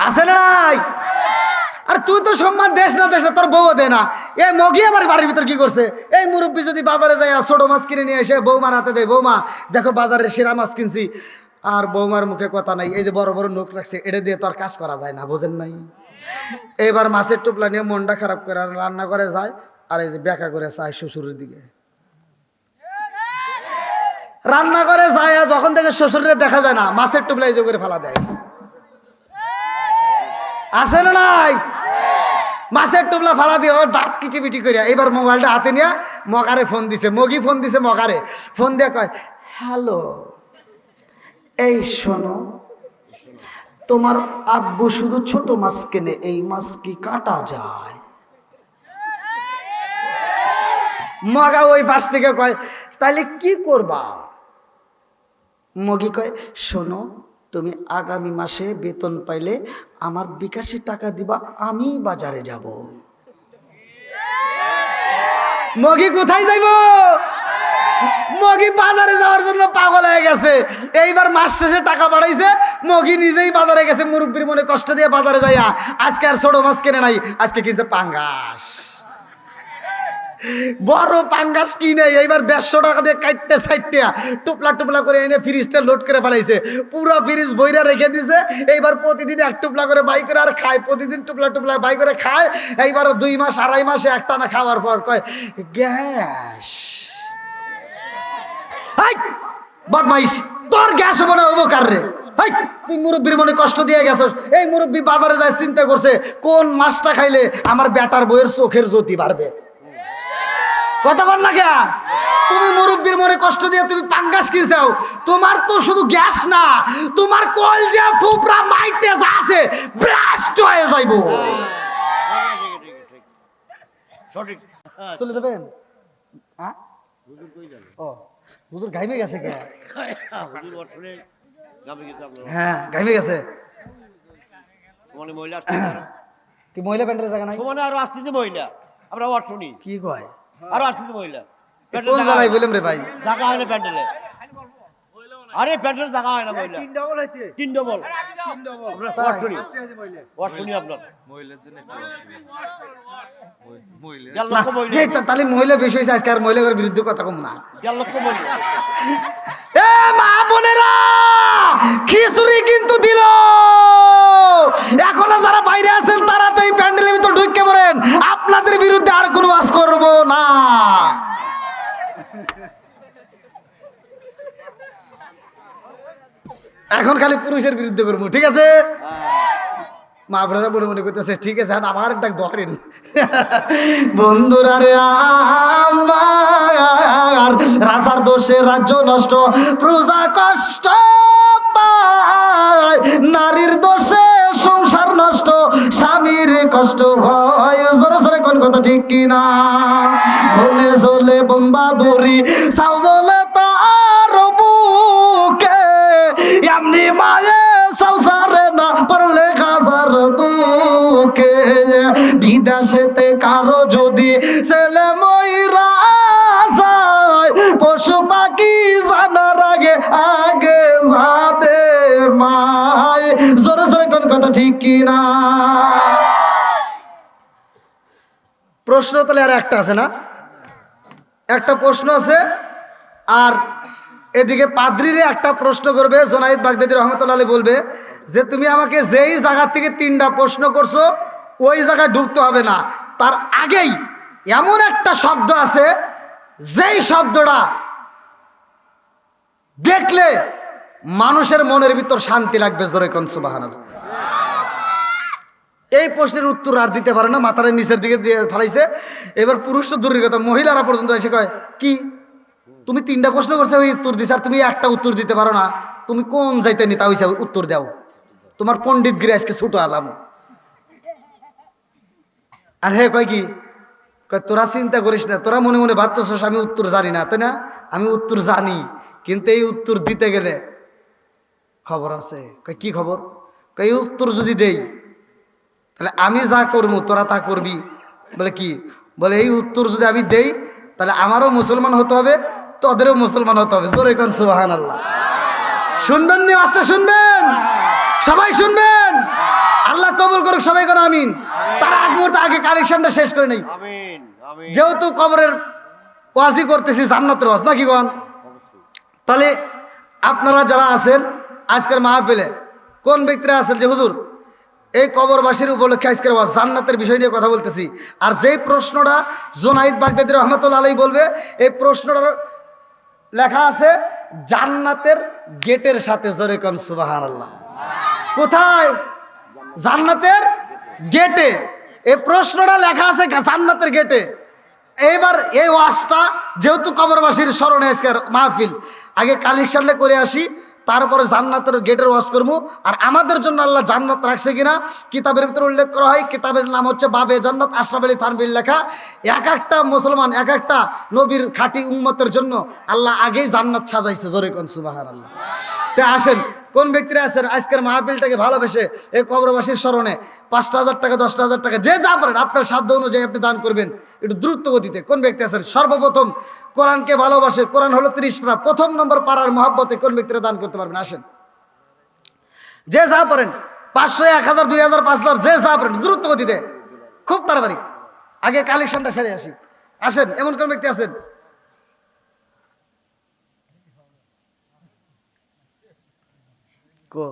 আছে না নাই? আর তুই তো সম্মান দেশ না, দেশ না, তোর বউ দে না। এ মগি আবার বাড়ির ভিতর কি করছে? এই মুরব্বী যদি বাজারে যায় ছোট মাছ কিনে নিয়ে এসে বৌমার হাতে দেয়, বৌমা দেখো বাজারে সেরা মাছ কিনছি, আর বৌমার মুখে কথা নাই, এই যে বড় বড় নখ রাখছে, এটা দিয়ে তোর কাজ করা যায় না, বোঝেন নাই? এবার মাছের টুপলা নিয়ে মনটা খারাপ করে রান্না করে যায়, আর এই যে ব্যাকা করে চায় শ্বশুরের দিকে, রান্না করে যায়, যখন থেকে শ্বশুরের দেখা যায় না, মাছের টুপলা এই যে করে ফেলা দেয়। আছে না নাই? মাছের টুপলা ফালা দিয়ে ওর দাঁত কিটিপিটি করিয়া এবার মোবাইলটা হাতে নিয়ে মগারে ফোন দিছে, মগি ফোন দিছে মগারে, ফোন দিয়ে কয়, হ্যালো, এই শোনো, তোমার আব্বু শুধু ছোট মাছ কেনে, এই মাছ কি কাটা যায়? মগা ওই পাশ থেকে কয়, তাহলে কি করবা? মগি কয়, শোনো, তুমি আগামী মাসে বেতন পাইলে আমার বিকাশে টাকা দিবা, আমি বাজারে যাব। মগি কোথায় যাইব? মগি বাজারে যাওয়ার জন্য পাগল হয়ে গেছে। এইবার মাস শেষে টাকা বাড়াইছে, মগি নিজেই বাজারে গেছে, মুরব্বীর মনে কষ্ট দিয়ে বাজারে যাইয়া আজকে আর ছোট মাছ কেনে নাই, আজকে কিনছে পাঙ্গাস, বড় পাঙ্গাস কিনে এইবার 150 টাকা দিয়ে কাটতে সাইটতে টুপলা টুপলা করে এনে ফ্রিজটা লোড করে ফেলাইছে, পুরো ফ্রিজ বইরা রেখে দিছে। এইবার প্রতিদিন এক টুপলা করে বাই করে আর খায়, প্রতিদিন টুপলা টুপলা বাই করে খায়। এইবার 2 মাস 2.5 মাসে একটানা খাওয়ার পর কয়, গ্যাস। বদমাইশ, তোর গ্যাস হবে না উপকার রে। তুই মুরব্বীর মনে কষ্ট দিয়ে গেছস। এই মুরব্বী বাজারে যায় চিন্তা করছে কোন মাছটা খাইলে আমার বেটার বইয়ের চোখের জ্যোতি বাড়বে। কথা বল না কে? তুমি মুরব্বীর মনে কষ্ট দিয়ে তুমি পাঙ্গাস কিনছাও, তোমার তো শুধু গ্যাস না, তোমার কলজা ফুপরা মাইতে যা আছে ব্লাস্ট হয়ে যাইব। সঠিক। চলে যাবেন? হ্যাঁ, ও হুজুর গাইমে গেছে কে? হ্যাঁ, গাইমে গেছে। কি মহিলা প্যান্টের জায়গা নাই? সমানে আরো আসতেছে মহিলা, আমরা অট্টনি কি কয়? আরো আসতেছে মহিলা। কোন জায়গায় বললাম রে ভাই? জায়গা হয় না প্যান্ডেলে। আরে প্যান্ডেল জায়গা হয় না মহিলা। 3 ডবল। অট্টনি। অট্টনি আপনার। মহিলার জন্য একটা মহিলা। তাহলে মহিলা বেশি হয়েছে আজকে, আর মহিলার বিরুদ্ধে কথা কম না। 1 লক্ষ মহিলা। এ মা বোনেরা, খিচুড়ি কিন্তু দিল। এখনো যারা বাইরে আছেন তারা তো এই প্যান্ডেলের ভিতর ঢুকে পড়েন, আপনাদের বিরুদ্ধে আর কোনো ওয়াজ করব না। এখন খালি পুরুষের বিরুদ্ধে করবো, ঠিক আছে? মা বোনেরা মনে মনে করতেছে ঠিক আছে, আমার একটা ধরেন। বন্ধুরা রে, আমার রাজার দোষে রাজ্য নষ্ট, প্রজা কষ্ট পায়, নারীর দোষে সংসার নষ্ট, স্বামীর কষ্ট হয়। জোরে জোরে কোন কথা ঠিক কিনা? বনে চলে বোম্বা দড়ি, সাউ জ্বলে তার বুকে, এমনি মায়ে সংসারে না পড়লে হাজার দুঃখে। বিদেশেতে কারো যদি ছেলে ময়রা যায়, পশু পাখি জানার আগে আগে জানে মায়। জোরে জোরে কোন কথা ঠিক কিনা? প্রশ্ন তাহলে আর একটা আছে না? একটা প্রশ্ন আছে, আর এদিকে পাদ্রিরে একটা প্রশ্ন করবে। জোনায়েদ বাগদাদী রহমতুল্লাহ আলাইহি বলবে যে তুমি আমাকে যেই জায়গা থেকে 3টা প্রশ্ন করছো ওই জায়গায় ঢুকতে হবে না, তার আগেই এমন একটা শব্দ আছে যেই শব্দটা দেখলে মানুষের মনের ভিতর শান্তি লাগবে। জোরে কোন সুবহানাল্লাহ। এই প্রশ্নের উত্তর আর দিতে পারে না, মাথার নিচের দিকে দিয়ে ফেলাইছে। এবার পুরুষ তো দূরের কথা, মহিলারা পর্যন্ত এসে কয় কি তুমি 3টা প্রশ্ন করছো ওই উত্তর দিছ, আর তুমি একটা উত্তর দিতে পারো না, তুমি কোন যাইতে নিতা হইছে উত্তর দাও, তোমার পণ্ডিত গিরে আজকে ছুটো আলাম। আর হে কয় কি কয় তোরা চিন্তা করিস না, তোরা মনে মনে ভাবতেছস আমি উত্তর জানি না, তাই না? আমি উত্তর জানি, কিন্তু এই উত্তর দিতে গেলে খবর আছে। কয় কি খবর? কয় এই উত্তর যদি দেই তাহলে আমি যা করবো তোরা তা করবি। বলে কি? বলে এই উত্তর যদি আমি দেই তাহলে আমারও মুসলমান হতে হবে, তোদেরও মুসলমান হতে হবে। জোরে কোন সুবহানাল্লাহ। শুনবেন নি? আস্তে শুনবেন, সবাই শুনবেন। আল্লাহ কবুল করুক, সবাই কোন আমিন। তার আগ মুহূর্তে আগে কালেকশনটা শেষ করে নেই, আমিন আমিন। যেহেতু কবরের ওয়াজি করতেছি, জান্নাতের ওয়াজ নাকি গন। তাহলে আপনারা যারা আছেন আজকের মাহফিলে, কোন ব্যক্তিরা আছেন যে হুজুর এই কবরবাসীর উপলক্ষে আজকের ওয়াজ জান্নাতের বিষয় নিয়ে কথা বলতেছি, আর যেই প্রশ্নটা জোনায়েদ বাগদাদী রহমতুল্লাহ আলাইহি বলবে, এই প্রশ্নটার লেখা আছে জান্নাতের গেটের সাথে। জোরে কোন সুবহানাল্লাহ। কোথায়? জান্নাতের গেটে। এই প্রশ্নটা লেখা আছে জান্নাতের গেটে। এইবার এই ওয়াজটা যেহেতু কবরবাসীর স্মরণে আজকের মাহফিল, আগে কালেকশনটা করে আসি, তারপরে জান্নাতের গেটের ওয়াজ করবো। আর আমাদের জন্য আল্লাহ জান্নাত রাখছে কিনা কিতাবের ভিতরে উল্লেখ করা হয়, কিতাবের নাম হচ্ছে বাবে জান্নাত, আশরাফ আলী থানভীর লেখা। এক একটা মুসলমান, এক একটা নবীর খাঁটি উম্মতের জন্য আল্লাহ আগেই জান্নাত সাজাইছে। জোরে কোন সুবহানাল্লাহ। তে আসেন, কোন ব্যক্তিরা আছেন আজকের মাহফিলটাকে ভালোবেসে এই কবরবাসীর স্মরণে 5,000 টাকা, 10,000 টাকা, যে যা পারেন আপনার সাধ্য অনুযায়ী আপনি দান করবেন একটু দ্রুত গতিতে। কোন ব্যক্তি আছেন সর্বপ্রথম কোরআনকে ভালোবাসে, কোরআন হলো 30 পারা, প্রথম নম্বর পাড়ার মহব্বতে কোন ব্যক্তিরা দান করতে পারবেন? আসেন, যে যা পারেন, 500, 1000, 2000, 5000, যে যা পারেন দ্রুত গতিতে, খুব তাড়াতাড়ি। আগে কালেকশনটা সেরে আসি। আসেন, এমন কোন ব্যক্তি আছেন? কো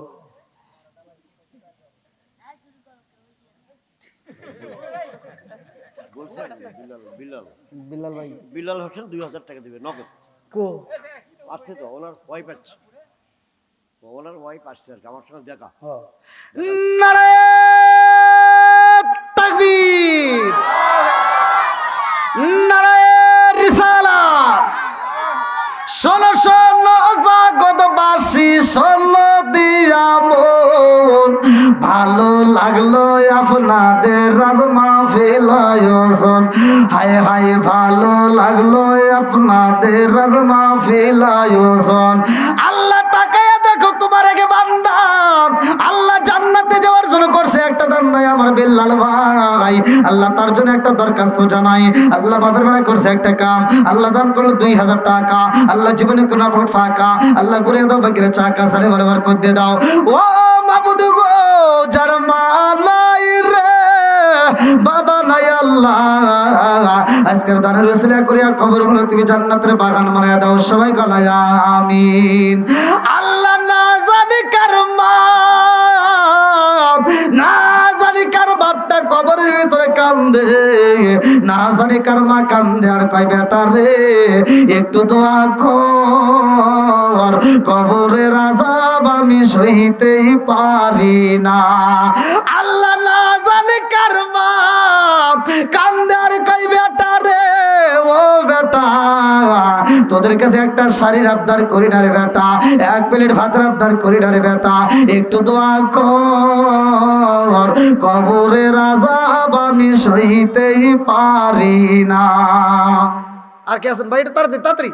বিলাল ভাই, বিলাল হোসেন 2000 টাকা দিবে নগদ। কো আসছে তো, ওনার ওয়াইফ আসছে, ওনার ওয়াইফ আসছে আর কি, আমার সঙ্গে দেখা। নারায়ে তাকবীর, নারায়ে রিসালাত। শোনো শোনো জগৎবাসী, শোনো দিয়া মন, ভালো লাগলো আপনাদের রাজ মাহফিল আয়োজন। হায় হায় ভালো লাগলো আপনাদের রাজ মাহফিল আয়োজন। আল্লাহ তাকায়া দেখো তোমার আগে বান্দা, আল্লাহ জান্নাতে যাওয়ার জন্য করছে একটা দান নাই আমার বিল্লাল ভাই। আল্লাহ তার জন্য একটা দরখাস্ত জানাই। আল্লাহ বাপের বেড়া করছে একটা কাম, আল্লাহ দান করলো 2000 টাকা। আল্লাহ জীবনে কোনো ফাঁকা, আল্লাহ করে দাও বাকিরা চাকা সালে ভালো বার করে দিয়ে দাও। ও মাবুদ গো, যার মালাই রে বাবা নাই আল্লাহ, আজকের দানের ওসিলা করিয়া কবরগুলো তুমি জান্নাতের বাগান বানায়া দাও। সবাই গলায় আমিন। আল্লাহ না জানি কার মা, না জানি কার বাপটা কবরের ভিতরে কান্দে, না জানি কার মা কান্দে আর কয় বেটা রে একটু দোয়া কর, কবরের আযাব আমি সইতেই পারি না। আল্লাহ না জানি কার মা কান্দে আর কয় বেটা রে ও বেটা তোদের কাছে একটা শাড়ির আবদার করি না রে বেটা, এক প্লেট ভাতের আবদার করি না রে বেটা, একটু দোয়া কর, কবরের আযাব আমি সইতেই পারি না। আর কে আছেন ভাই? এটা তাড়াতাড়ি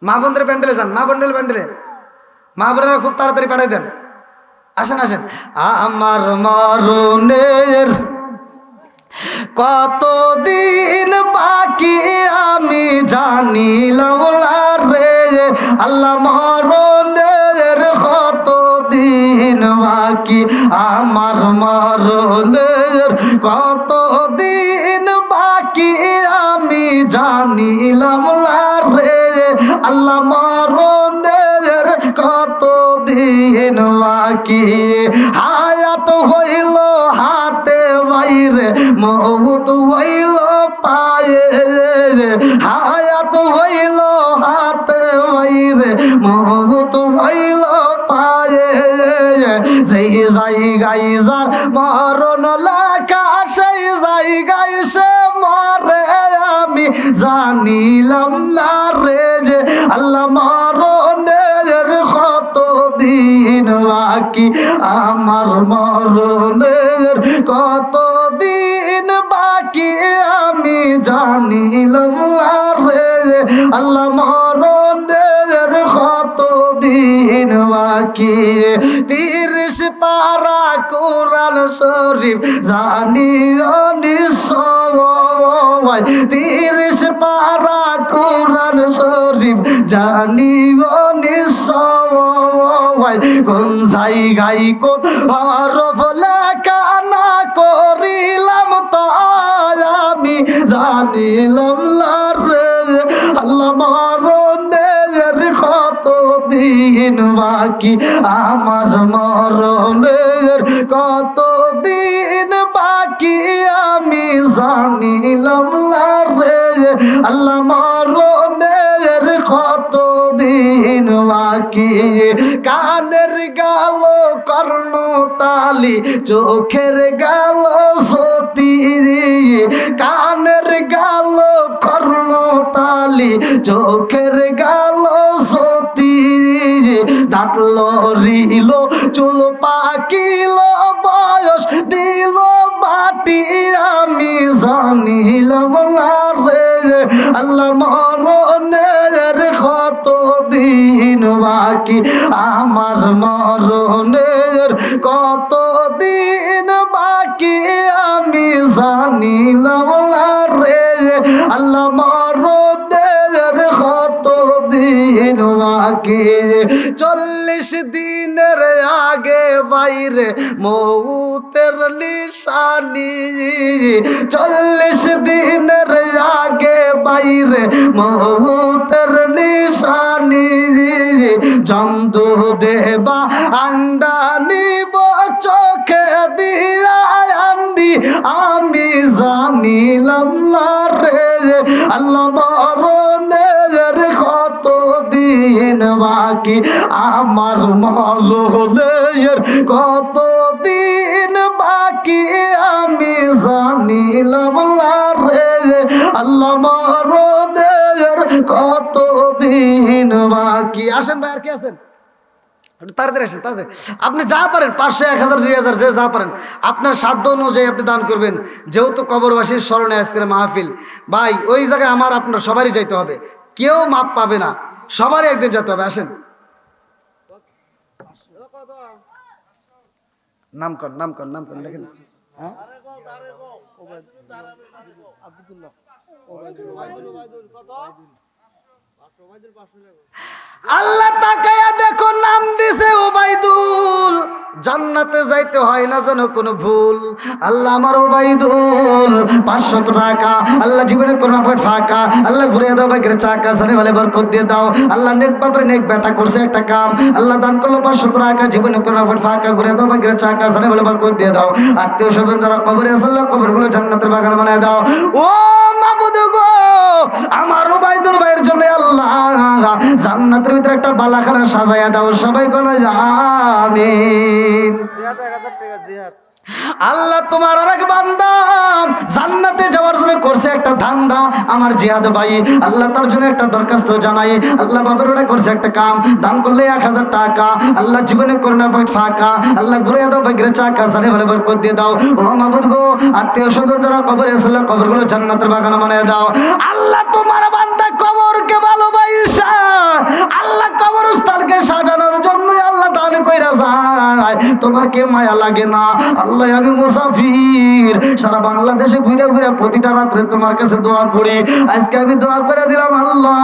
মা বোনদের প্যান্ডেলে যান, মা বোনদের প্যান্ডেলে, মা বোনেরা খুব তাড়াতাড়ি পাঠাই দেন। আসেন আসেন। আমার মরণের কতদিন বাকি আমি জানিলাম না রে, আল্লাহ মরণের কতদিন বাকি বাকি আমার মরণের কতদিন বাকি আমি জানিলাম না রে আল্লাহ মরণের কতদিন বাকি হায়াত হইল হাতে বাইরে মৌত হইল পায়ে হায়াত হইল হাতে বাইরে মৌত হইল পায়ে সেই জায়গায় যার মরণ লেখা সেই জায়গায় সে মরে আমি জানিলাম না রে যে আল্লাহ মরণের কতদিন বাকি আমার মরণের কতদিন বাকি আমি জানিলাম না রে আল্লাহ মরণের কতদিন বাকি 30 পারা কোরআন শরীফ জানিও নিশ্চয় 30 পারা কোরআন শরীফ জানিও নিশ্চয় কোন জায়গায় কোন হরফ লেখা না করিলাম তো আমি জানিলাম না রে আল্লাহ মরণের কতদিন বাকি আমার মরণের কতদিন বাকি আমি জানিলাম না রে আল্লাহ মরণের কতদিন বাকি কানের গাল কর্ণ তালি চোখের গাল সতী কানের গাল কর্ণ তালি চোখের গাল সতী দাঁত লড়িল চুল পাকিল বয়স দিল বাটি আমি জানিলাম না রে আল্লাহ মরণের কতদিন বাকি আমার মরণের কতদিন বাকি আমি জানিলাম না রে আল্লাহ মরণের কতদিন বাকি 40 দিনের আগে বাইরে মৌতের নিশানি 40 দিনের আগে বাইরে মৌতের নিশানি জমদু দেবা আন্দানি চোখে দিয়া আন্দি আমি জানিলাম না রে আল্লাহ মরণের কতদিন বাকি আমার মরণের কতদিন বাকি আমি জানিলাম না রে আল্লাহ মরণের কতদিন বাকি আসেন ভাই আর কি আছেন তাড়াতাড়ি আসেন তাড়াতাড়ি আপনি যা পারেন 500 1000 2000 যে যা পারেন আপনার সাধ্য অনুযায়ী আপনি দান করবেন যেহেতু কবরবাসীর স্মরণে আজকের মাহফিল ভাই ওই জায়গায় আমার আপনার সবারই যাইতে হবে কেউ মাপ পাবে না সবারই একদিন যেতে হবে আসেন নাম কর দেখেন হ্যাঁ আল্লাহ তাকায়া দেখো নাম দিছে ওবাইদুল জান্নাতে যাইতে হয় না যেন কোনো ভুল আল্লাহ আমার ওবাইদুল 500 টাকা আল্লাহ জীবনে কোনো ফাঁকা আল্লাহ ঘুরে দাও ভাগ্যের চাকা সারে ভালে বরকত দিয়ে দাও আল্লাহ নেক বাপরে নেক বেটা করছে একটা কাম আল্লাহ দান করলো 500 টাকা জীবনে কোনো ফাঁকা ঘুরে দাও ভাগ্যের চাকা সারে ভালে বরকত দিয়ে দাও আত্মীয় স্বজন যারা কবরে আছে আল্লাহ কবরগুলো জান্নাতের বাগান বানায় দাও ও মাবুদ গো আমার ওবাইদুল ভাইয়ের জন্য আল্লাহ জান্নাতের ভিতরে একটা বালাখানা সাজায়া দাও সবাই বলো আমিন আল্লাহ তোমার আরেক বান্দা জান্নাতে যাওয়ার জন্য করছে একটা ধান্দা আমার জিহাদ ভাই আল্লাহ তার জন্য একটা দরখাস্ত জানাই আল্লাহ বাবার ওরা করছে একটা কাম দান করলে 1000 টাকা আল্লাহ জীবনে করোনা ফাঁকা আল্লাহ ঘুরে দাও ভাগ্যের চাকা সারে ভালো বরকত দিয়ে দাও ও মাবুদ গো আত্মীয় স্বজন যারা কবরে আছে আল্লাহ কবরগুলো জান্নাতের বাগান বানিয়ে দাও আল্লাহ তোমার বান্দা কবরকে ভালোবাসা আল্লাহ কবরস্থলকে সাজানোর জন্য আল্লাহ দান কইরা যায়, তোমার কে মায়া লাগে না? আল্লাহ আমি মুসাফির, সারা বাংলাদেশে ঘুরে ঘুরে প্রতিটা রাত্রে তোমার কাছে দোয়া করি। আজকে আমি দোয়া করে দিলাম, আল্লাহ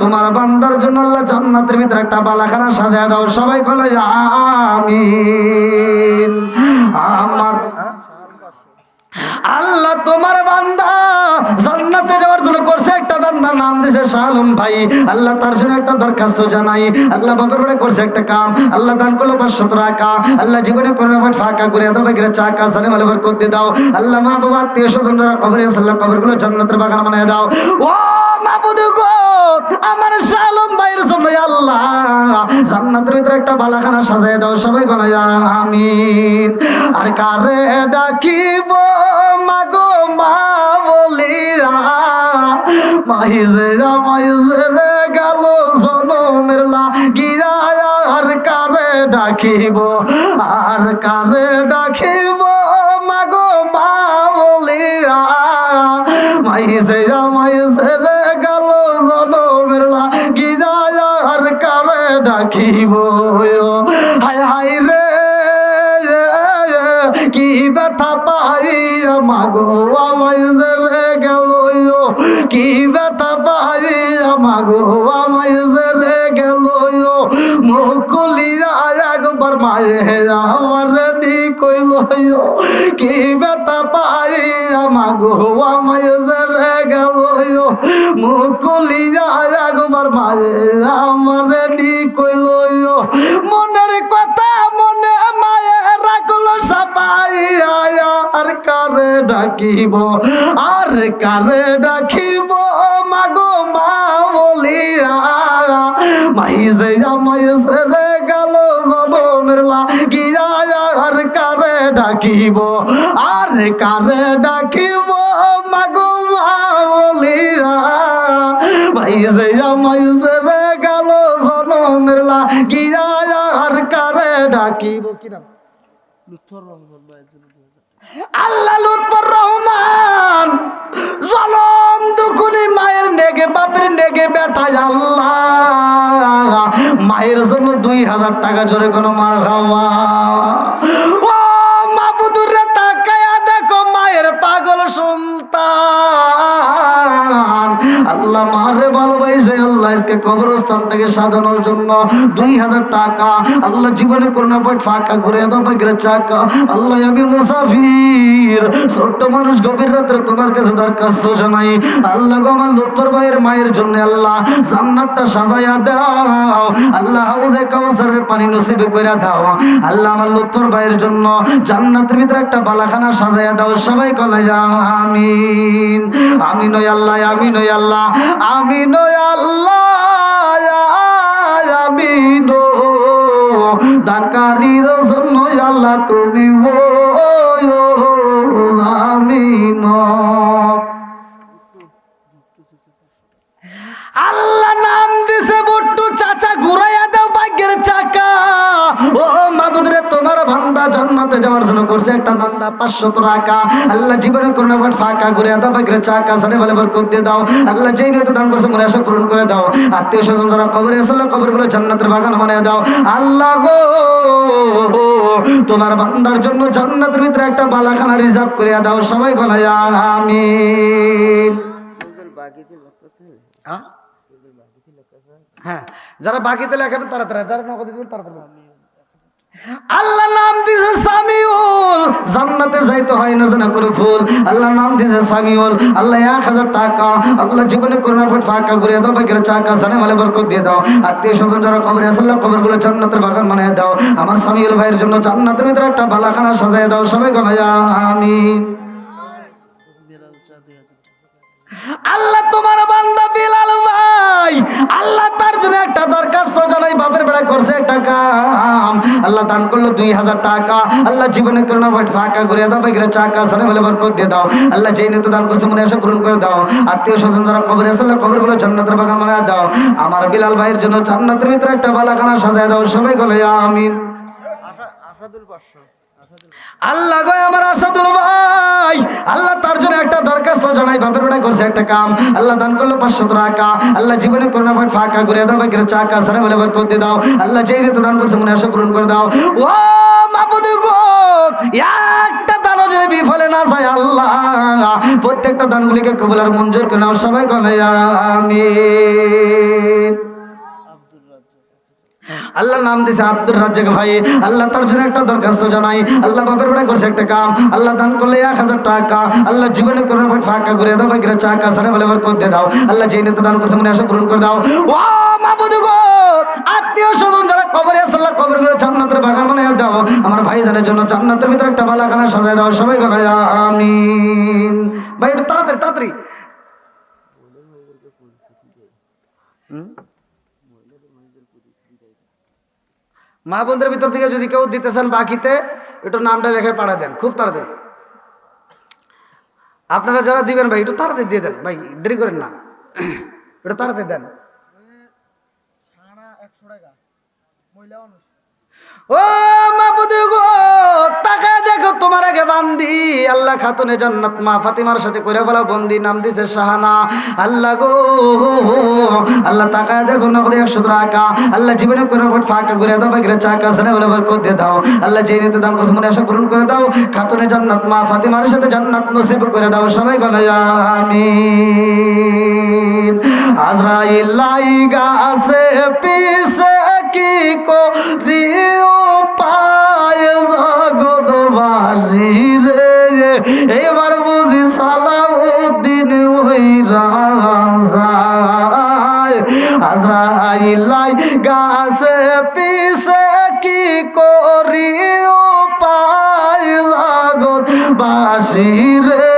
তোমার বান্দার জন্য আল্লাহ জান্নাতের ভিতরে একটা বালাখানা সাজায় দাও। সবাই বলে আমিন। আমার আল্লাহ তোমার বান্দা জান্নাতে যাওয়ার জন্য করছে একটা দান্দা, নাম দিয়েছে শাহ আলম ভাই। আল্লাহ তার জন্য একটা দরখাস্ত জানাই। আল্লাহ বাপের বাড়ি করছে একটা কাম, আল্লাহ দান করলো 500 টাকা। আল্লাহ জীবনে করে ফাঁকা করে দাও, বাকিরা চাকা সালে মালে ভর করতে দাও। আল্লাহ মা বাবা আত্মীয় স্বজন যারা কবরে আছে, আল্লাহ কবরগুলো জান্নাতের বাগান বানায় দাও। ও মাবুদ গো, আমার শাহ আলম ভাইয়ের জন্য আল্লাহ জান্নাতের ভিতরে একটা বালাখানা সাজায় দাও। সবাই বলে আমিন। আর কারে ডাকিব মাগো মা বলিয়া, মাইজে রে গেল জনমের লাগিয়া। আর কারে ডাকিব, আর কারে ডাকিব মাগো মা বলিয়া, মাইজে রে গেল জনমের লাগিয়া। আর কারে ডাকিব, হায় হায় রে কি ব্যথা পাই মাগো আমায় রে গেল, কি ব্যথা পাই মাগো আমায় রে গেল। মুকুলিয়া একবার মায়ে আমার নি কইল, কি ব্যথা পাই মাগো আমায় রে গেল। মুকুলিয়া একবার মায়ে আমার নি কইল, মনের কথা মনে মায়ে রাখলো সাপাই। আর কারে ডাকিব, আর কারে ডাকিব মাগো মা বলিয়া, মাইজে আমায় রে গেল জনমের লাগিয়া। আর কারে ডাকিব, আর কারে ডাকিব মাগো মা বলিয়া, মাইজে আমায় রে গেল জনমের লাগিয়া। আর কারে ডাকিব, কি নাম? আল্লাহ লুৎফর রহমান জনম দুকুনি মায়ের নেগে বাপের নেগে বেটায় আল্লাহ মায়ের জন্য 2000 টাকা জোরে কোনো মার খাওয়া। ও মাবুদুর রে তাকায়া দেখো মায়ের পাগল সন্তান। আল্লাহ মারে ভালোবাসে, আল্লাহ আজকে কবরস্থানটাকে সাজানোর জন্য 2000 টাকা আল্লাহ জীবনে করোনা পয়েন্ট ফাঁকা করে দাও, বাকিরা চাকা। আল্লাহ আমি মুসাফির, ছোট্ট মানুষ, গভীর রাত্রে তোমার কাছে দরখাস্ত জানাই। আল্লাহ গো আমার লুৎফর ভাইয়ের মায়ের জন্য আল্লাহ জান্নাতটা সাজায়া দাও। আল্লাহ হাউজে কাউসারের পানি নসিব করে দাও। আল্লাহ আমার লুৎফর ভাইয়ের জন্য জান্নাতের ভিতরে একটা বালাখানা সাজায়া দাও। সবাই বলে আমিন। আমিন ও আল্লাহ, আমিন ও আল্লাহ, আমিন ও আল্লাহ, আমিন ও দানকারীর জন্য আল্লাহ তুমি আমিন। আল্লাহ নাম দিছে বুট্টু চাচা, ঘুরাইয়া দাও ভাগ্যের চাকা। ও মাবুদ রে তোমার বান্দা জান্নাতে যাওয়ার জন্য করছে একটা দান্দা 500 টাকা। আল্লাহ জীবনে করোনা পয়েন্ট ফাঁকা করে দাও, ভাগ্যের চাকা সারে বলে বরকত দিয়ে দাও। আল্লাহ যেই নিয়তে দান করছে মনে আশা পূরণ করে দাও। আত্মীয় স্বজন যারা কবরে আছে আল্লাহ কবরগুলো জান্নাতের বাগান বানিয়ে দাও। আল্লাহ গো তোমার বান্দার জন্য জান্নাতের ভিতরে একটা বালাখানা রিজার্ভ করে দাও। সবাই বলে আমিন। হ্যাঁ, যারা বাকিতে লেখাবেন তাড়াতাড়ি, যারা নগদ দিবেন তাড়াতাড়ি। আল্লাহ নাম দিয়েছে সামিউল, জান্নাতে যাইতে হয় না জানা করে ফুল। আল্লাহ নাম দিয়েছে সামিউল। আল্লাহ 1000 টাকা আল্লাহ জীবনে করোনা পয়েন্ট ফাঁকা করে দাও, বাকিরা চাকা সানে মালে বরকত দিয়ে দাও। আত্মীয় স্বজন যারা কবরে আছে আল্লাহ কবরগুলো জান্নাতের বাগান বানিয়ে দাও। আমার সামিউল ভাইয়ের জন্য জান্নাতের ভিতরে একটা বালাখানা সাজায় দাও। সবাই বলে আমিন। আল্লাহ তোমার বান্দা বিলাল ভাই, আল্লাহ তার জন্য একটা দরখাস্ত জানাই। বাপের বেড়া করছে একটা কাম, আল্লাহ দান করলো 2000 টাকা। আল্লাহ জীবনে করোনা পয়েন্ট ফাঁকা করে দাও, বাকিরা চাকা সানে বলে বরকত দিয়ে দাও। আল্লাহ যেই নিয়তে দান করছে মনে আশা পূরণ করে দাও। আত্মীয় স্বজন যারা কবরে আছে আল্লাহ কবরগুলো জান্নাতের বাগান বানিয়ে দাও। আমার বিলাল ভাইয়ের জন্য জান্নাতের ভিতরে একটা বালাখানা সাজায় দাও। সবাই বলে আমিন। আল্লাহ গো আমার আসাদুল ভাই, আল্লাহ তার জন্য একটা দরখাস্ত জানাই। বাপের বেড়া করছে করছে একটা কাম, আল্লাহ দান করলো 500 টাকা, আল্লাহ জীবনে করোনা ফাঁকা করে দাও, বাকির চাকা সারা বলে করতে দাও, আল্লাহ যেই রেতে দান করছে মনে আশা পূরণ করে দাও। ও মাবুদ গো, একটা দানও যদি বিফলে না যায় আল্লাহ প্রত্যেকটা দানগুলিকে কবুল আর মঞ্জুর করে নাও, সবাই বলে আমিন। আল্লাহ নাম দিছে আব্দুর রাজ্জাক ভাই, আল্লাহ তার জন্য একটা দরখাস্ত জানাই। আল্লাহ বাপের বেড়া করছে একটা কাম, আল্লাহ দান করলে 1000 টাকা, আল্লাহ জীবনে করে ফাঁকা করে দাও, বাকির চাকা সারা বলে করতে দাও, আল্লাহ যেই নেতা দান করছে মনে আশা পূরণ করে দাও। ও মাবুদ গো, আত্মীয় স্বজন যারা কবরে আছে আল্লাহ কবর করে জান্নাতের বাগান বানিয়ে দাও, আমার ভাইদের জন্য জান্নাতের ভিতরে একটা বালাখানা সাজায় দাও, সবাই বলে আমিন। ভাই একটু তাড়াতাড়ি তাড়াতাড়ি। মা বোনদের ভিতর থেকে যদি কেউ দিতে চান বাকিতে, একটু নামটা দেখে পাঠা দেন খুব তাড়াতাড়ি। আপনারা যারা দিবেন ভাই একটু তাড়াতাড়ি দিয়ে দেন ভাই, দেরি করেন না, একটু তাড়াতাড়ি দেন। ও মাবুদ গো, তাকায় দেখো তোমার আগে বান্দি আল্লাহ খাতুনে জান্নাত মা ফাতিমার সাথে করে ফেলা বন্দি, নাম দিছে শাহানা। আল্লাহ গো, আল্লাহ তাকায় দেখো না করে 100 টাকা, আল্লাহ জীবনে করে ফাঁকা করে দাও, বাকিরা চাকা সানে বলে করতে দাও, আল্লাহ যেই নিতে দান করছে মনে আশা পূরণ করে দাও, খাতুনে জান্নাত মা ফাতিমার সাথে জান্নাত নসিব করে দাও, সবাই বলে আমিন। আজরাইল লাইগা আছে পিছে কি করিও পায় জগৎবাসী রে, এবার বুঝি সালাউদ্দিন হইরা যায়। আজরাইল লাইগা আছে পিছে কি করিও পায় জগৎবাসী রে,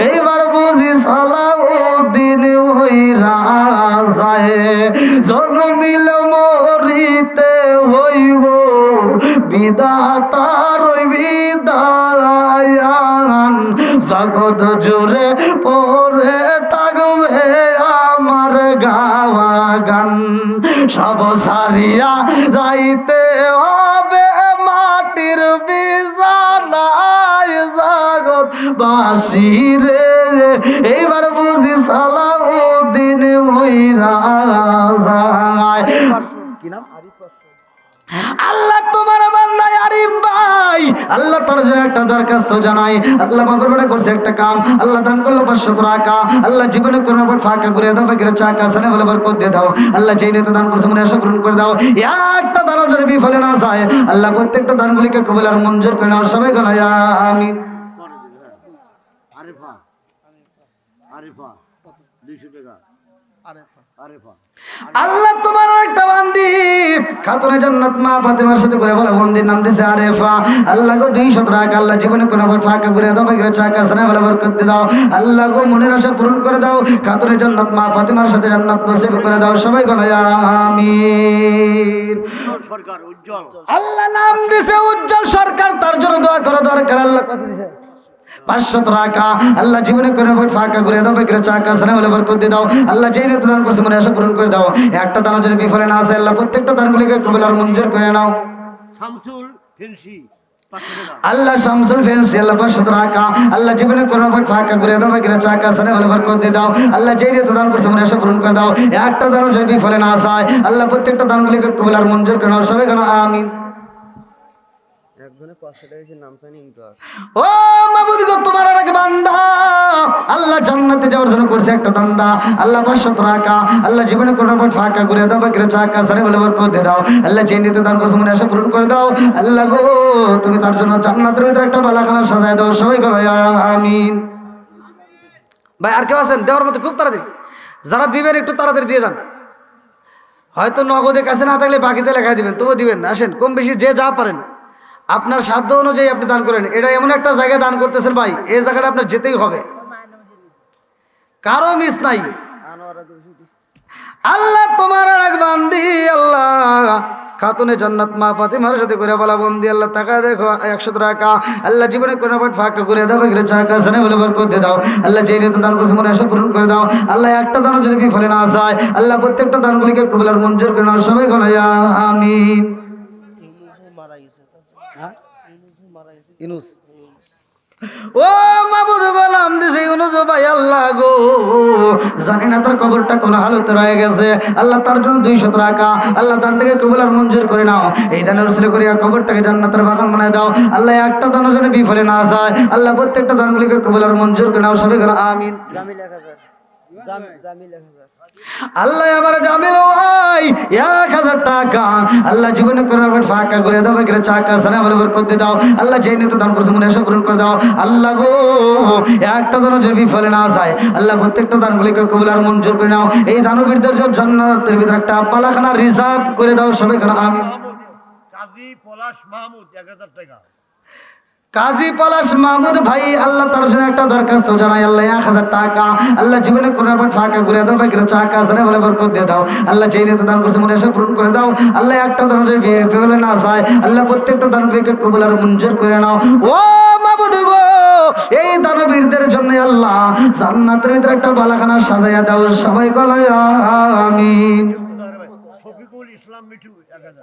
এইবার বুঝি সালাউদ্দিন হইরা যায়। জন্মিল মরিতে হইব বিধাতার বিদায়ান, জগৎ জুড়ে পরে থাকবে আমার গাওয়া গান, সব সারিয়া যাইতে হবে মাটির বিছানায় জগৎ বাসী রে, এইবার বুঝি সালাউদ্দিন হইরা যায়। কি নাম? আল্লাহ তোমার বান্দা আরিফ ভাই, আল্লাহ তার জন্য একটা দরখাস্ত জানাই। আল্লাহ বাবার বড় করছে একটা কাম, আল্লাহ দান করলো 500 টাকা, আল্লাহ জীবনে কোনো ফাঁকা করে দাও, বাকির চাকা সানে বলে বরকত দিয়ে দাও, আল্লাহ যেই নেতা দান করছে মনে আশা পূরণ করে দাও, একটা দানও যদি বিফলে না যায় আল্লাহ প্রত্যেকটা দানগুলিকে কবুল আর মঞ্জুর করে নাও, সবাই বলে আমিন। আরিফা আরিফা 200 টাকা আরিফা। আল্লাহ তোমার একটা বান্দি খাতুনে জান্নাত মা ফাতিমার সাথে করে বলে বন্দির নাম দিছে আরেফা, আল্লাহ গো 200 টাকা, আল্লাহ জীবনে কোনো ফাঁকা করে দাও, বাকির চাকা সানে বলে বরকত দিয়ে দাও, আল্লাহ গো মনের আশা পূরণ করে দাও, খাতুনে জান্নাত মা ফাতিমার সাথে জান্নাত নসিব করে দাও, সবাই বলে আমিন। সরকার উজ্জ্বল, আল্লাহ নাম দিছে উজ্জ্বল সরকার, তার জন্য দোয়া করা দরকার। আল্লাহ কত দিছে? 500 টাকা, আল্লাহ জীবনে করে ফাঁকা করে দাও, বাকির চাকা সানে বলে বরকত দিয়ে দাও, আল্লাহ যেই নিতে দান করছে মনে আশা পূরণ করে দাও, একটা দানও যদি বিফলে না আসে আল্লাহ প্রত্যেকটা দানগুলিকে কবুল আর মঞ্জুর করে নাও। শামসুল ফেন্সি আল্লাহ শামসুল ফেন্সি আল্লাহ 500 টাকা, আল্লাহ জীবনে কোনো ফাঁকা করে দাও, বাকিরা চাকা সানে বলে বরকত দিয়ে দাও, আল্লাহ যেই নিতে দান করছে মনে আশা পূরণ করে দাও, একটা দানও যদি বিফলে না আসে আল্লাহ প্রত্যেকটা দানগুলিকে কবুল আর মঞ্জুর করে নাও, সবাই কেন আমিন। ও মাবুদ গো, তোমার আর এক বান্দা আল্লাহ জান্নাতে যাওয়ার জন্য করছে একটা দান্দা, আল্লাহ 500 টাকা, আল্লাহ জীবনে কোনো ফাঁকা করে দাও, বাকিরা চাকা সানে বলে বরকত দিয়ে দাও, আল্লাহ যেই নিতে দান করছে মনে আশা পূরণ করে দাও, আল্লাহ গো তুমি তার জন্য জান্নাতের ভিতরে একটা বালাখানা সাজায় দাও, সবাই বলো আমিন। ভাই আর কেউ আছেন দেওয়ার মতো? খুব তাড়াতাড়ি যারা দিবেন একটু তাড়াতাড়ি দিয়ে যান, হয়তো নগদে কাছে না থাকলে বাকিতে লেখায় দিবেন, তবুও দিবেন, আসেন কম বেশি যে যা পারেন আপনার সাধ্য অনুযায়ী আপনি দান করেন। এটা এমন একটা জায়গায় দান করতেছেন ভাই, এই জায়গাটা আপনার যেতেই হবে, কারো মিস নাই। আল্লাহ তোমার এক বান্দি আল্লাহ খাতুনে জান্নাত মা ফাতিমার সাথে করে বলা বন্দি, আল্লাহ টাকা দেখো 100 টাকা, আল্লাহ জীবনে কোনো ফাঁকা করে দাও, বাকিরা চাকা সানে বলে বরকত দিয়ে দাও, আল্লাহ যেই নিতে দান করছে মনে আশা পূরণ করে দাও, আল্লাহ একটা দানও যদি বিফলে না আসে আল্লাহ প্রত্যেকটা দানগুলিকে কবুল আর মঞ্জুর করে নাও, সবাই বলে আমিন। ইউনুস, ও মাবুদ গো নাম দিছে ইউনুস ভাই আল্লাহ গো, জানি না তার কবরটা কোন হালতে রয়ে গেছে, আল্লাহ তার জন্য 200 টাকা আল্লাহ দানটাকে কবুল আর মঞ্জুর করে নাও। এই দানের উসিলা করিয়া কবরটাকে জান্নাতের বাগান বানায় দাও। আল্লাহ একটা দানও যেন বিফলে না যায়, আল্লাহ প্রত্যেকটা দানগুলিকে কবুল আর মঞ্জুর করে নাও। সবাই বলো আমিন। আল্লাহ আমার জামিল ভাই 1000 টাকা আল্লাহ জীবনে করে ফাঁকা করে দাও, বাকিরা চাকা সারা বলে বরকত দিয়ে দাও। আল্লাহ যেই নিতে দান করছে মনে আশা পূরণ করে দাও। আল্লাহ গো, একটা দানও যে বিফলে না যায়, আল্লাহ প্রত্যেকটা দানগুলিকে কবুল আর মঞ্জুর করে নাও। এই দানবীরদের জন্য জান্নাতের ভিতরে একটা পালাখানা রিজার্ভ করে দাও। সবাই কেন আমিন। কাজী পলাশ মাহমুদ 1000 টাকা। কাজী পলাশ মাহমুদ ভাই আল্লাহ তার জন্য একটা দরখাস্ত জানাই। আল্লাহ 1000 টাকা আল্লাহ জীবনে করে ফাঁকা করে দাও, বাকিরা চাকা সারা বলে বরকত দিয়ে দাও। আল্লাহ যেই নিতে দান করছে মনে আশা পূরণ করে দাও। আল্লাহ একটা দান যে বিফলে না যায়, আল্লাহ প্রত্যেকটা দানগুলিকে কবুল আর মঞ্জুর করে নাও। ও মাবুদ গো, এই দানবীরদের জন্য আল্লাহ জান্নাতের ভিতরে একটা বালাখানা সাজাইয়া দাও। সবাই বলে আমিন। শফিকুল ইসলাম মিঠু 1000।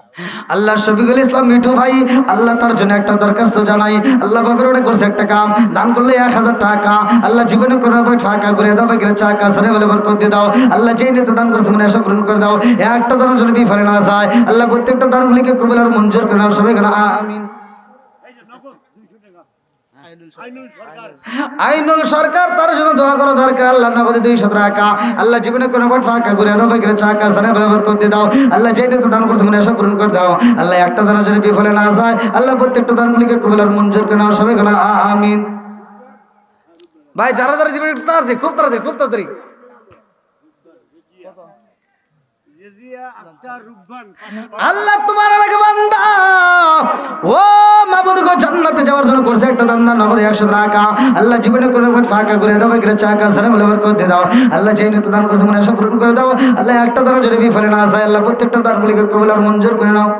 আল্লাহ শফিকুল ইসলাম মিঠু ভাই আল্লাহ তার জন্য একটা দরখাস্ত জানাই। আল্লাহ বাপের ওটা করছে একটা কাম, দান করলে 1000 টাকা আল্লাহ জীবনে করে ফাঁকা করে দাও, বাকিরা চাকা সারে বলে বরকত দিয়ে দাও। আল্লাহ যেই নিতে দান করছে মনে আশা পূরণ করে দাও। একটা দানের জন্য বিফলে না যায়, আল্লাহ প্রত্যেকটা দানগুলিকে কবুল আর মঞ্জুর করে নাও। সবাই কেন আমিন। এই যে নগদ 200 টাকা আইনুল সরকার। আইনুল সরকার তার জন্য দোয়া করা দরকার। আল্লাহ নগদে 200 টাকা আল্লাহ জীবনে কোনো ফাঁকা করে দাও, বাকিরা চাকা সারে বরাবর করে দাও। আল্লাহ যেই নিতে দান করছে মনে আশা পূরণ করে দাও। আল্লাহ একটা দানের জন্য বিফলে না যায়, আল্লাহ প্রত্যেকটা দানগুলিকে কবুল আর মঞ্জুর করে নাও। সবাই কেন আমিন। ভাই যারা যারা জীবনে একটু তাড়াতাড়ি, খুব তাড়াতাড়ি, খুব তাড়াতাড়ি। রেজিয়া আক্তার রুববান। আল্লাহ তোমার আগে বান্দা ও মাবুদ গো, জান্নাতে যাওয়ার জন্য করছে একটা দান, নগদে 100 টাকা আল্লাহ জীবনে করে ফাঁকা করে দাও, বাকিরা চাকা সারা বলে বরকত দিয়ে দাও। আল্লাহ যেই নিতে দান করছে মনে আশা পূরণ করে দাও। আল্লাহ একটা দানও যদি বিফলে না যায়, আল্লাহ প্রত্যেকটা দানগুলিকে কবুল আর মঞ্জুর করে নাও।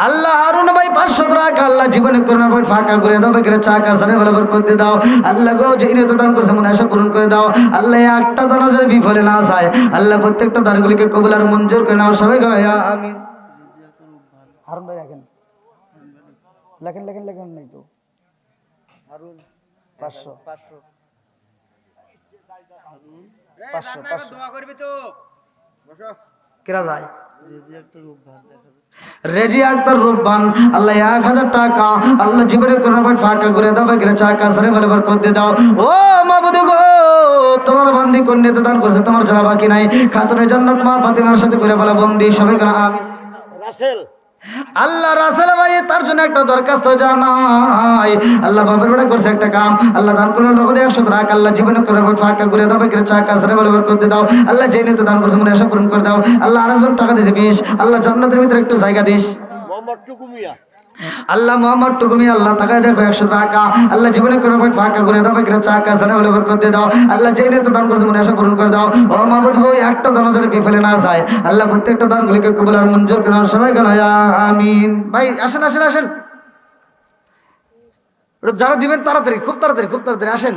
আল্লাহ হারুন ভাই 500 টাকা আল্লাহ জীবনে করোনা ভাই ফাঁকা করে দাও, বাকিরা চাকা সারে বলে বরকত দিয়ে দাও। আল্লাহ গো, যেই নিতে দান করছে মনে আশা পূরণ করে দাও। আল্লাহ একটা দানও যদি বিফলে না যায়, আল্লাহ প্রত্যেকটা দানগুলিকে কবুল আর মঞ্জুর করে নাও। সবাই বলো আমিন। হারুন ভাই লেখেন লেখেন লেখেন লেখেন নাই তো হারুন 500 দোয়া করবি তো। বসো। কেরা যায় রেজি আক্তার রূপবান আল্লাহ 1000 টাকা আল্লাহ জীবনে কোনো ফাঁকা করে দাও, বাকিরা চাকা সারে বলে বরকত দিয়ে দাও। ও মাবুদ গো, তোমার বান্দি কন্যাতে দান করছে, তোমার জানা বাকি নাই। খাতুনে জান্নাত মা ফাতিমার সাথে করে বলা বন্দি। সবাই কেন আমিন। রাসেল আল্লাহ রাসেল ভাই তার জন্য একটা দরখাস্ত জানাই। আল্লাহ বাবার বেড়া করছে একটা কাম, আল্লাহ দান করলে নগদে 100 টাকা আল্লাহ জীবনে করে ফাঁকা করে দাও, বাকিরা চাকা সারে বলে বরকত দিয়ে দাও। আল্লাহ যেই নিতে দান করছে মনে আশা পূরণ করে দাও। আল্লাহ আরেকজন টাকা দিয়েছে 20, আল্লাহ জান্নাতের ভিতরে একটু জায়গা দিস। মোহাম্মদ টুকুমিয়া। আল্লাহ মোহাম্মদ টুকুমি আল্লাহ তাকায় দেখো 100 টাকা আল্লাহ জীবনে করে ফাঁকা করে দাও, বাকিরা চাকা সারে বলে বরকত দিয়ে দাও। আল্লাহ যেই নিতে দান করছে মনে আশা পূরণ করে দাও। ও মাহবুব ভাই একটা দান যদি বিফলে না যায়, আল্লাহ প্রত্যেকটা দানগুলিকে কবুল আর মঞ্জুর করে নাও। সবাই কেন আমিন। ভাই আসেন আসেন আসেন, যারা দিবেন তাড়াতাড়ি, খুব তাড়াতাড়ি, খুব তাড়াতাড়ি আসেন।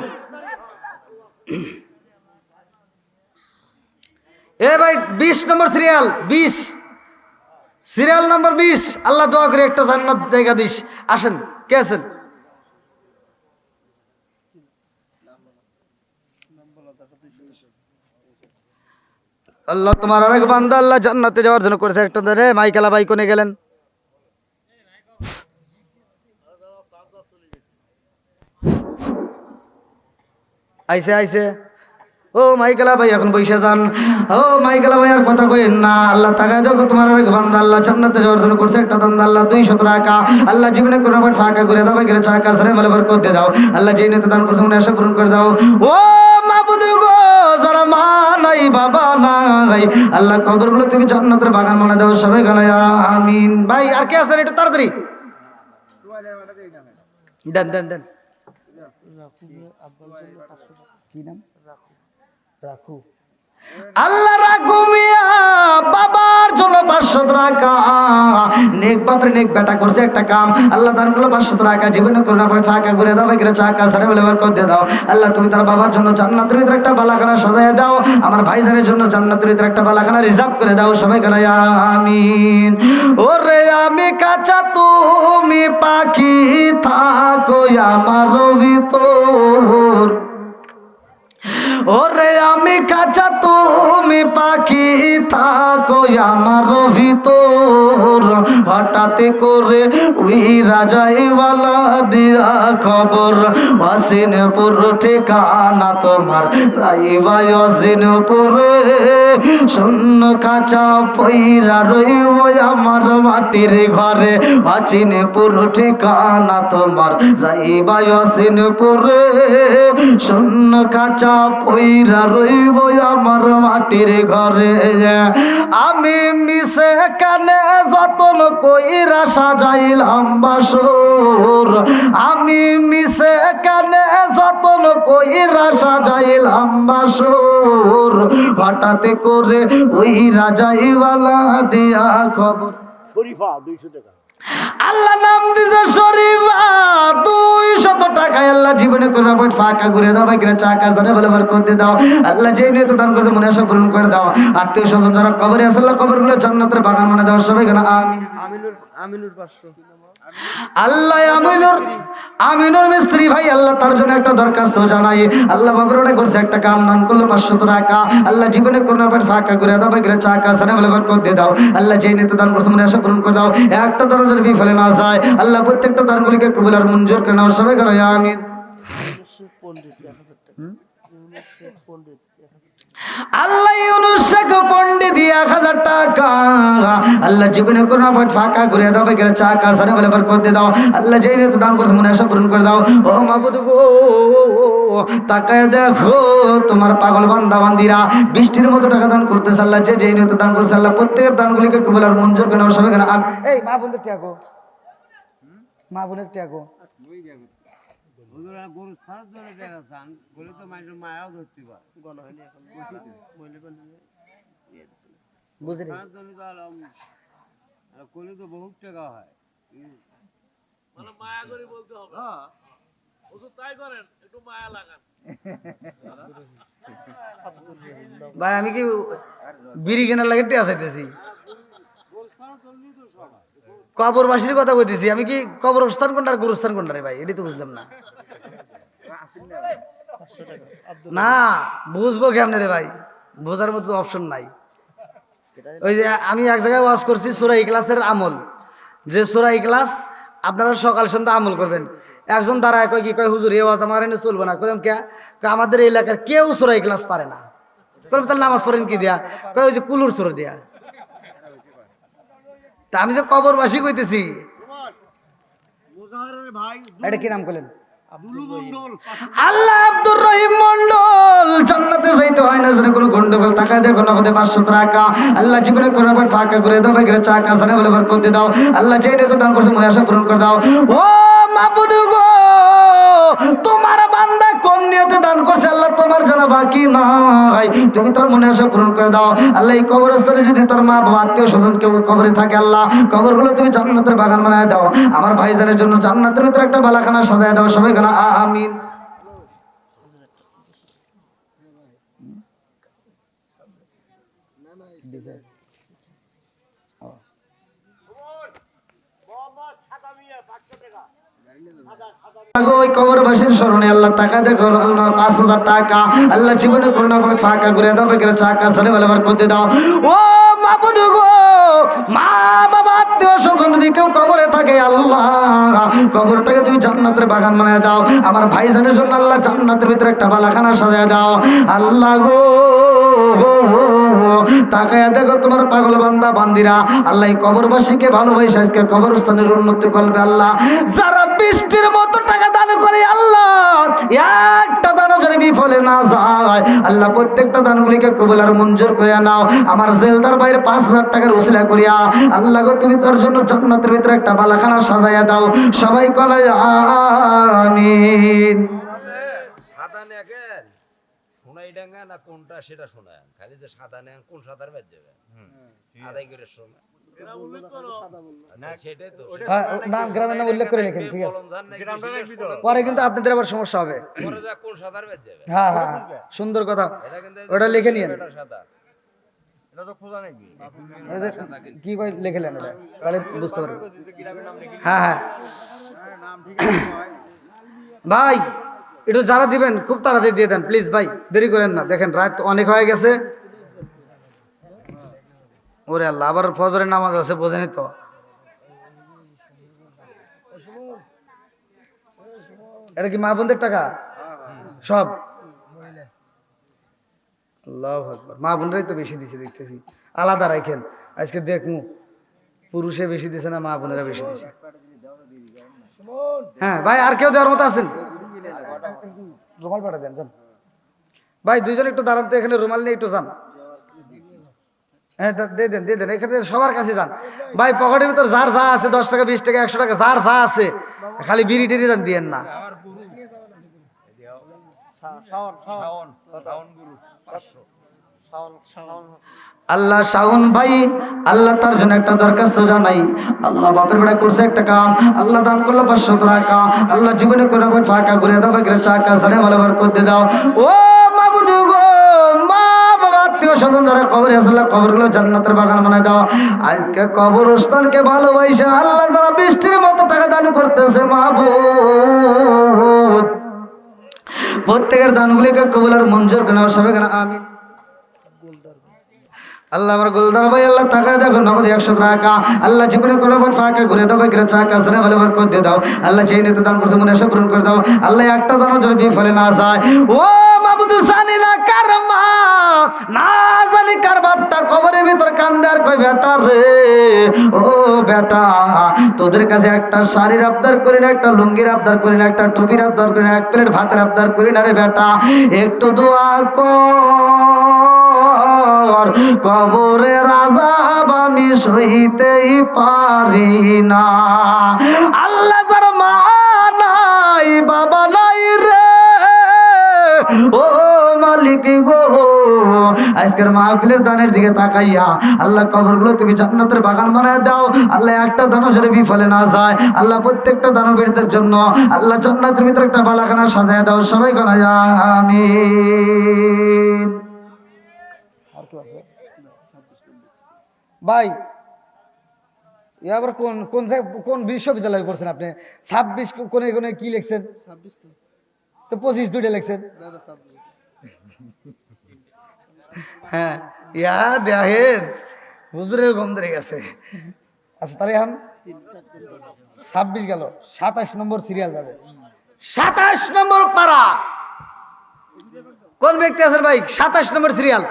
এ ভাই 20 নম্বর সিরিয়াল, 20 সিরিয়াল নম্বর 20 আল্লাহ দোয়া করে একটা জান্নাত জায়গা দিস। আসেন, কে আছেন? আল্লাহ তোমার আরেক বান্দা আল্লাহ জান্নাতে যাওয়ার জন্য করেছে একটা রে মাইকেলা ভাই কোনে গেলেন? আইসে আইসে ও মাইকেলা ভাই এখন বৈশা যান। ও মাইকেলা ভাই আর কথা কইেন না। আল্লাহ তাকায় দেখো তোমার আরেক বান্দা আল্লাহ জান্নাতে যাওয়ার জন্য করছে একটা দান, আল্লাহ 200 টাকা আল্লাহ জীবনে কোনো ফাঁকা করে দাও, বাকিরা চাকা সারে বলে বরকত দিয়ে দাও। আল্লাহ যেই নিতে দান করছে মনে আশা পূরণ করে দাও। ও মাবুদ গো, যারা মা নাই বাবা নাই আল্লাহ কবরগুলো তুমি জান্নাতের বাগান বানায় দাও। সবাই গলায় আমিন। ভাই আর কে আছেন একটু তাড়াতাড়ি দেন দেন দেন। কি নাম? রাখু। আল্লাহ রাগুমিয়া বাবার জন্য 500 টাকা, নেক বাপরে নেক বেটা করছে একটা কাম, আল্লাহ দান করলো 500 টাকা, জীবনে করোনা পরে ফাঁকা করে দাও, বাইরে চাকা সারে বলে করে দাও। আল্লাহ তুমি তার বাবার জন্য জান্নাতের ভিতরে একটা বালাখানা সাজায় দাও, আমার ভাইজানের জন্য জান্নাতের ভিতরে একটা বালাখানা রিজার্ভ করে দাও। সবাই করে আমিন। ওরে আমি কাঁচা তুমি পাখি থাকো আমার ভিতর, ওরে আমি কাঁচা তুমি পাখি থাকো আমার ভিতর, হঠাৎ করে ওই রাজাইওয়ালা দিয়া খবর, ওয়াসিনপুর ঠিকানা তোমার, যাইবা ওয়াসিনপুরে, শূন্য কাঁচা পইরা রইব আমার মাটির ঘরে, ওয়াসিনপুর ঠিকানা তোমার, যাইবা ওয়াসিনপুরে, শূন্য কাঁচা পইরা রইব আমার মাটির ঘরে। আমি মিশে কানে যতন কইরা সাজাইলাম বাসর, আমি মিশে কানে যতন কইরা সাজাইলাম বাসর, হঠাৎ করে ওই রাজাইওয়ালা দিয়া খবর, শরীফা 200 টাকা। আল্লাহ নাম দিছে শরীফা 200 টাকায়, আল্লাহ জীবনে করে ফাঁকা করে দাও, বাইরে চাকা জানে বলে বার করতে দাও। আল্লাহ যেই নিয়ে দান করতে মনে আশা পূরণ করে দাও। আত্মীয় স্বজন যারা কবরে আছে আল্লাহ কবরগুলো জান্নাতের বাগান মানে দাও। সবাই কেন আমিন। আমিনুর 500। আল্লাহ আমিনুর মিস্ত্রি ভাই, আল্লাহ তার জন্য একটা দরখাস্ত জানাই। আল্লাহ বাবার ওটা করছে একটা কাম দান করলো 500 টাকা, আল্লাহ জীবনে কোনো ফাঁকা করে দাও, বাইরে চাকা জানে বলে বার করতে দাও। আল্লাহ যেই নিয়ে দান করছে মনে আশা পূরণ করে দাও। একটা দান যদি বিফলে না যায় আল্লাহ প্রত্যেকটা দানগুলিকে কবুল আর মঞ্জুর করে নাও। সবাই কেন আমিন। পণ্ডিত 1000 টাকা। পণ্ডিত আল্লাহ ইউনুস শেখ পণ্ডিত 1000 টাকা, আল্লাহ জীবনে কোনো ফাঁকা করে দাও, বাইরে চাকা জানে বলে বার করতে দাও। আল্লাহ যেই নিয়ে দান করছে মনে আশা পূরণ করে দাও। ও মাবুদ গো, তাকায় দেখো তোমার পাগল বান্দা বান্দিরা বৃষ্টির মতো টাকা দান করতেছে। আল্লাহ যেই নিয়ে দান করছে আল্লাহ প্রত্যেকের দানগুলিকে কবুল আর মঞ্জুর করে নাও। সবাই কেন এই মা বোনদের ত্যাগো, মা বোনের ত্যাগো। গরু ছাড়ার জন্য দেখা চান বলে তো মায়ের মায়াও ধরতে পারে গণ হয়নি এখন। মহিলা বুঝলি ছাড়ার জন্য তো করলে তো বহুত টাকা হয়। মানে মায়া করে বলতে হবে। ওষুধ তাই করেন, একটু মায়া লাগান। ভাই আমি কি বিড়ি কেনার লাগে টিয়া চাইতেছি, কবরবাসীর কথা কইতেছি। আমি কি কবরস্থান কোনটা আর গুরুস্থান কোনটা রে ভাই, এটাই তো বুঝলাম না। 500 টাকা। না বুঝবো কেমনে রে ভাই, বোঝার মতো অপশন নাই। ওই যে আমি এক জায়গায় ওয়াজ করছি সূরা ইখলাসের আমল, যে সূরা ইখলাস আপনারা সকাল সন্ধ্যা আমল করবেন। একজন দাঁড়ায় কয় কি কয় হুজুর এই ওয়াজ আমার এনে চলবে না। কইলাম কে? আমাদের এই এলাকার কেউ সূরা ইখলাস পারে না। কইলাম তাহলে নামাজ পড়েন কি দিয়া? কয় ওই যে কুলুর সূরা দিয়া। তা আমি যে কবরবাসী কইতেছি, এটা কি নাম করলেন? আল্লাহ আব্দুর রহিম মন্ডল জান্নাতে যাইতে হয় না জানে কোনো গন্ডগোল। টাকা দেখো না 500 টাকা, আল্লাহ জীবনে করে ফাঁকা করে দাও, বাইরে চাকা জানে বলে বার করতে দাও। আল্লাহ যেই নিয়ে দান করছে মনে আশা পূরণ করে দাও। ও মাবুদ গো, তোমার বান্দা কোন নিয়তে দান করছে আল্লাহ তোমার জানা বাকি নাই, তুমি তার মনে আশা পূরণ করে দাও। আল্লাহ এই কবরস্থানে যদি তার মা বাবা আত্মীয় স্বজন কেউ কবরে থাকে আল্লাহ কবরগুলো তুমি জান্নাতের বাগান বানায় দাও। আমার ভাইজানের জন্য জান্নাতের ভিতরে একটা বালাখানা সাজায় দাও। সবাই কেন আমিন। ওই কবরবাসীর স্মরণে আল্লাহ টাকা দেখো 5000 টাকা, আল্লাহ জীবনে করোনা ফাঁকা করে দাও, বেকার চাকা সারে বেলাবার করতে দাও। ও মাবুদ গো, মা বাবা আত্মীয় স্বজন যদি কেউ কবরে থাকে আল্লাহ কবরটাকে তুমি জান্নাতের বাগান বানায় দাও। আমার ভাইজানের জন্য আল্লাহ জান্নাতের ভিতরে একটা বালাখানা সাজায় দাও। আল্লাহ গো তাকায়া দেখো তোমার পাগল বান্দা বান্দিরা আল্লাহ এই কবরবাসীকে ভালোবাসে আজকে কবরস্থানের উন্নতি করবে আল্লাহ। যারা বৃষ্টির মতো টাকা দান করে আল্লাহ একটা দানও যেন বিফলে না যায় আল্লাহ প্রত্যেকটা দানগুলিকে কবুল আর মঞ্জুর করে নাও। আমার জেলদার বাইরে 5000 টাকার ওসিলা করিয়া আল্লাহ গো তুমি তার জন্য জান্নাতের ভিতরে একটা বালাখানা সাজাইয়া দাও। সবাই কলে আমিন। সাদা নেকেন শোনাই ডাঙ্গা না কোনটা সেটা শোনায় খালি যে সাদা নেন কোন সাদার বাদ যাবে আদায় করে শোনা সেটাই তো হ্যাঁ, নাম গ্রামের নাম উল্লেখ করে লিখেন, ঠিক আছে। পরে কিন্তু আপনাদের আবার সমস্যা হবে। পরে যা কোন সাদার বাদ যাবে হ্যাঁ হ্যাঁ হ্যাঁ, সুন্দর কথা, এটা কিন্তু ওটা লিখে নিন। এটা সাদা এটা তো খোঁজা নাকি কি করে লিখেলেন ওটা, তাহলে বুঝতে পারবেন। হ্যাঁ হ্যাঁ ভাই, একটু যারা দিবেন খুব তাড়াতাড়ি দিয়ে দেন প্লিজ ভাই, দেরি করেন না, দেখেন রাত অনেক হয়ে গেছে। ওরে আল্লাহ, আবার ফজরের নামাজ আছে, বোঝেনি তো। এটা কি মা বোনদের টাকা সব? আল্লাহু আকবার, মা বোনরাই তো বেশি দিছে দেখতেছি। আলাদা রাখেন, আজকে দেখমু পুরুষে বেশি দিছে না মা বোনেরা বেশি দিছে। হ্যাঁ ভাই, আর কেউ দেওয়ার মতো আছেন? রুমাল পাঠা দেন, যান ভাই, দুইজন একটু দাঁড়ান তো, এখানে রুমাল নিয়ে একটু যান। হ্যাঁ দিয়ে দেন, দিয়ে দেন, এখানে সবার কাছে যান ভাই। পকেটের ভিতর যার যা আছে, 10 টাকা 20 টাকা 100 টাকা যার যা আছে, খালি বিড়ি টিড়ি দেন, দিয়েন না। আল্লাহ শাওন ভাই, আল্লাহ তার জন্য একটা দরখাস্ত জানাই। আল্লাহ বাপের বেড়া করছে একটা কাম, আল্লাহ দান করলো 500 টাকা। আল্লাহ জীবনে করে ফাঁকা করে দাও, বাকিরা চাকা সারে ভালো করতে দাও। ও মাবুদ গো, মা বাবা আত্মীয় স্বজন যারা কবরে আছে, আল্লাহ কবরগুলো জান্নাতের বাগান বানায় দাও। আজকে কবরস্থানকে ভালোবাসা আল্লাহ যারা বৃষ্টির মতো টাকা দান করতেছে, মাবুদ প্রত্যেকের দানগুলিকে কবুল আর মঞ্জুর করে নাও সবাই, কেন আমিন। আল্লাহ আমার গোলদার ভাই, আল্লাহ তাকায় দেখো নগদ 100 টাকা। আল্লাহ জীবনে কোনো ফাঁকা ঘুরে দাও, বাকিরা চাকা সারে ভালো করতে দাও। আল্লাহ যে নেতা দান করছে মনে আশা পূরণ করে দাও। আল্লাহ একটা দানও যেন বিফলে না যায়। ও মাবুদ, জানি না কার মা, না জানি কার বাপটা কবরের ভিতর কান্দে আর কই বেটা রে, ও বেটা তোদের কাছে একটা শাড়ির আবদার করি না, একটা লুঙ্গির আবদার করি না, একটা টুপির আবদার করি না, এক প্লেট ভাতের আবদার করি না রে বেটা, একটু দোয়া কর। কবরের আযাব আমি সইতেই পারি না। আল্লাহ যার মা নাই বাবা নাই রে, ও মালিক গো, আজকের মাহফিলের দানের দিকে তাকাইয়া আল্লাহ কবরগুলো তুমি জান্নাতের বাগান বানায় দাও। আল্লাহ একটা দানও যেন বিফলে না যায়। আল্লাহ প্রত্যেকটা দানবীরদের জন্য আল্লাহ জান্নাতের ভিতরে একটা বালাখানা সাজায় দাও, সবাই কোনা আমিন। আর কি আছে ভাই? এবার কোন কোন কোন বিশ্ববিদ্যালয়ে পড়ছেন আপনি? 26 কোনে কোনে কি লিখছেন? 26 তো 25 দুইটা লিখছেন। না 26 হ্যাঁ, ইয়া দেখেন হুজুরের গম ধরে গেছে। আচ্ছা তাহলে এখন 26 গেল, 27 নম্বর সিরিয়াল যাবে। 27 নম্বর পারা কোন ব্যক্তি আছেন ভাই? 27 নম্বর সিরিয়াল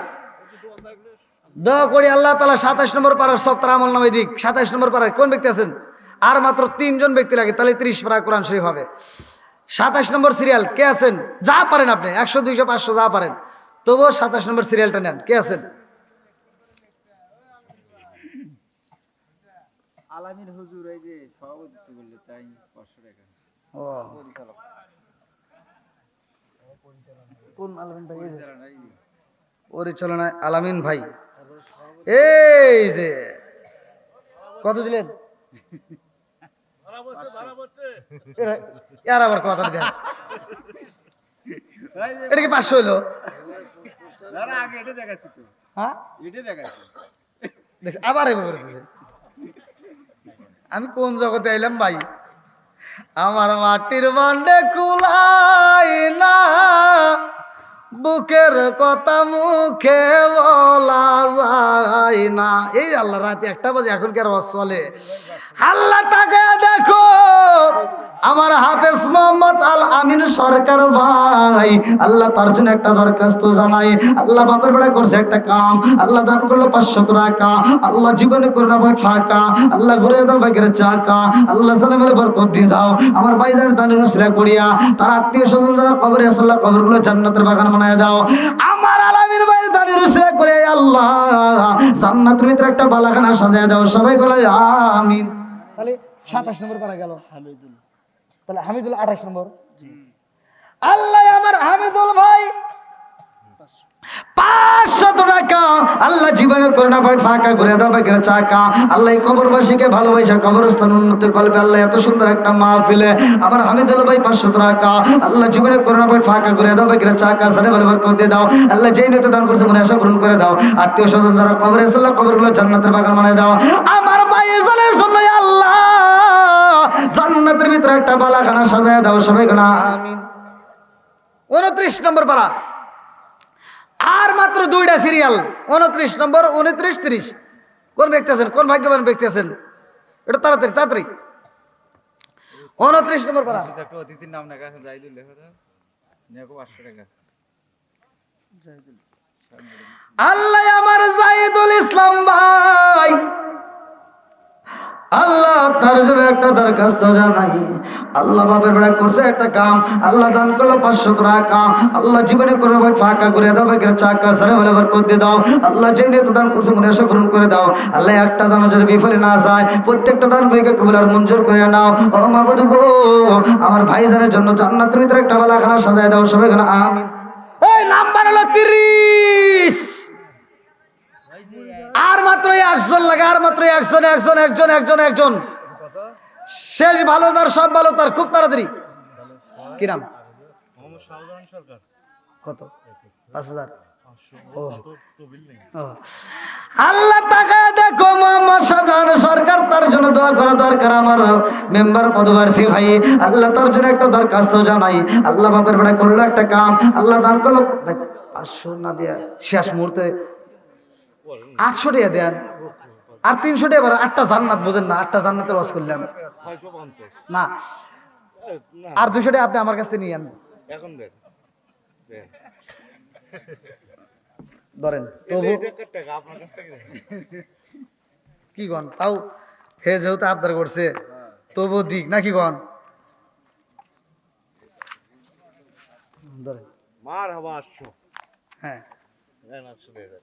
দোয়া করি আল্লাহ তাআলা 27 নম্বর পারার সব তার আমল নামায় দিক। 27 নম্বর পারায় কোন ব্যক্তি আছেন? আর মাত্র 3 জন ব্যক্তি লাগে, তাহলে 30 পারা কোরআন শরীফ হবে। 27 নম্বর সিরিয়াল কে আছেন? যা পারেন আপনি, 100 200 500 যা পারেন, তবুও 27 নম্বর সিরিয়ালটা নেন। কে আছেন? আলামিন হুজুর এই যে সভাপতিত্ব করলে তাই 500 টাকা ও কোন আলামিন ভাই? পরিচালনায় আলামিন ভাই। এই যে কত দিলেন? এর আবার কথা দেন, এটা কি 500 হইলো? না না, আগে এটা দেখাচ্ছি তো, হ্যাঁ এটা দেখাচ্ছি। দেখ আবার এবার করে দিছে। আমি কোন জগতে আইলাম ভাই? আমার মাটির বান্ডে কুলাই না, বুকের কথা মুখে বলা যায় না। এই আল্লাহ রাতে 1টা বাজে এখন কি আর চলে? আল্লাহ তাকে দেখো, আমার হাফেজ মোহাম্মদ আল আমিন সরকার ভাই, আল্লাহ তার জন্য একটা দরখাস্ত জানাই। আল্লাহ বাপের বেড়া করছে একটা কাম, আল্লাহ দান করলো 500 টাকা। আল্লাহ জীবনে করে দাও ফাঁকা, আল্লাহ ঘুরে দাও বাগের চাকা, আল্লাহ জানে বলে বরকত দিয়ে দাও। আমার ভাইদের দানের উসরা করিয়া তার আত্মীয় স্বজন যারা কবরে আছে, আল্লাহ কবরগুলো জান্নাতের বাগান বানায় দাও। আমার আলামিন ভাইয়ের দানের উসরা করে আল্লাহ জান্নাতের ভিতরে একটা বালাখানা সাজায় দাও, সবাই বলে আমিন। তাহলে 27 নম্বর পারা গেল। হামিদুল তাহলে হামিদুল 28 নম্বর। আল্লাহ আমার হামিদুল ভাই চাকা, আল্লাহ জীবনে করোনা ফাইট ফাঁকা করে দাও বাকিরা চাকা। আল্লাহ এই কবরবাসীকে ভালোবাসা কবরস্থান উন্নতি করবে। আল্লাহ এত সুন্দর একটা মাহফিলে আমার হামিদুল ভাই 500 টাকা, আল্লাহ জীবনে করোনা ফাইট ফাঁকা করে দাও বাকিরা চাকা সারে বলবার করে দাও। আল্লাহ যেই নেতা দান করছে মনে আশা পূরণ করে দাও। আত্মীয় স্বজন যারা কবরে আছে আল্লাহ কবরগুলো জান্নাতের বাগান বানিয়ে দাও। আমার ভাইজানের জন্য আল্লাহ জান্নাতের ভিতরে একটা বালাখানা সাজায় দাও সবাই খানা আমিন। 29 নম্বর পারা, আর মাত্র 2টা সিরিয়াল, 29 নম্বর, 29, 30। কোন ব্যক্তি আছেন, কোন ভাগ্যবান ব্যক্তি আছেন, এটা তাড়াতাড়ি তাড়াতাড়ি। 29 নম্বর পারা। একটা অতিথির নাম লেখা আছে, জাহিদুল লেখা আছে, নিয়ে 500 টাকা। আল্লাহ আমার জাহিদুল ইসলাম ভাই, আল্লাহ তার জন্য একটা দরখাস্ত জানাই। আল্লাহ বাপের বেড়া করছে একটা কাম, আল্লাহ দান করলো 500 টাকা। আল্লাহ জীবনে করে ফাঁকা করে দাও বাকিরা চাকা সারে বলে বরকত দিয়ে দাও। আল্লাহ যে নিয়ে দান করছে মনে আশা পূরণ করে দাও। আল্লাহ একটা দানও যেন বিফলে না যায়, প্রত্যেকটা দানগুলিকে কবুল আর মঞ্জুর করে নাও। ও মাবুদ গো, আমার ভাইজানের জন্য জান্নাতের ভিতরে একটা বালাখানা সাজায় দাও সবাই খানা আমিন। এই নাম্বার হলো 30। আর মাত্র 100 লাগে, আর মাত্র 100 শেষ। ভালো তার, সব ভালো তার, খুব তাড়াতাড়ি। কি নাম? কত? 5000। আল্লাহ তাকায় দেখো মোহাম্মদ শাহজাহান সরকার, তার জন্য দোয়া করা দরকার। আমার মেম্বার পদপ্রার্থী ভাই, আল্লাহ তার জন্য একটা দরখাস্ত জানাই। আল্লাহ বাপের বেড়া করলো একটা কাম, আল্লাহ দান করলো 500 না দিয়া শেষ মুহূর্তে 800 টাকা দেন, আর 300 টাকা, 8টা জান্নাত বোঝেন না, 8টা জান্নাতে বাস করলাম না, আর 200 টাকা আপনি আমার কাছ থেকে নিয়ে আন এখন দেখ ধরেন। তবু টাকা আপনার কাছ থেকে কি গন, তাও হে যেহেতু আবদার করছে তবু দিক নাকি গন, ধরেন। মার হবা 800। হ্যাঁ, 800 টাকা।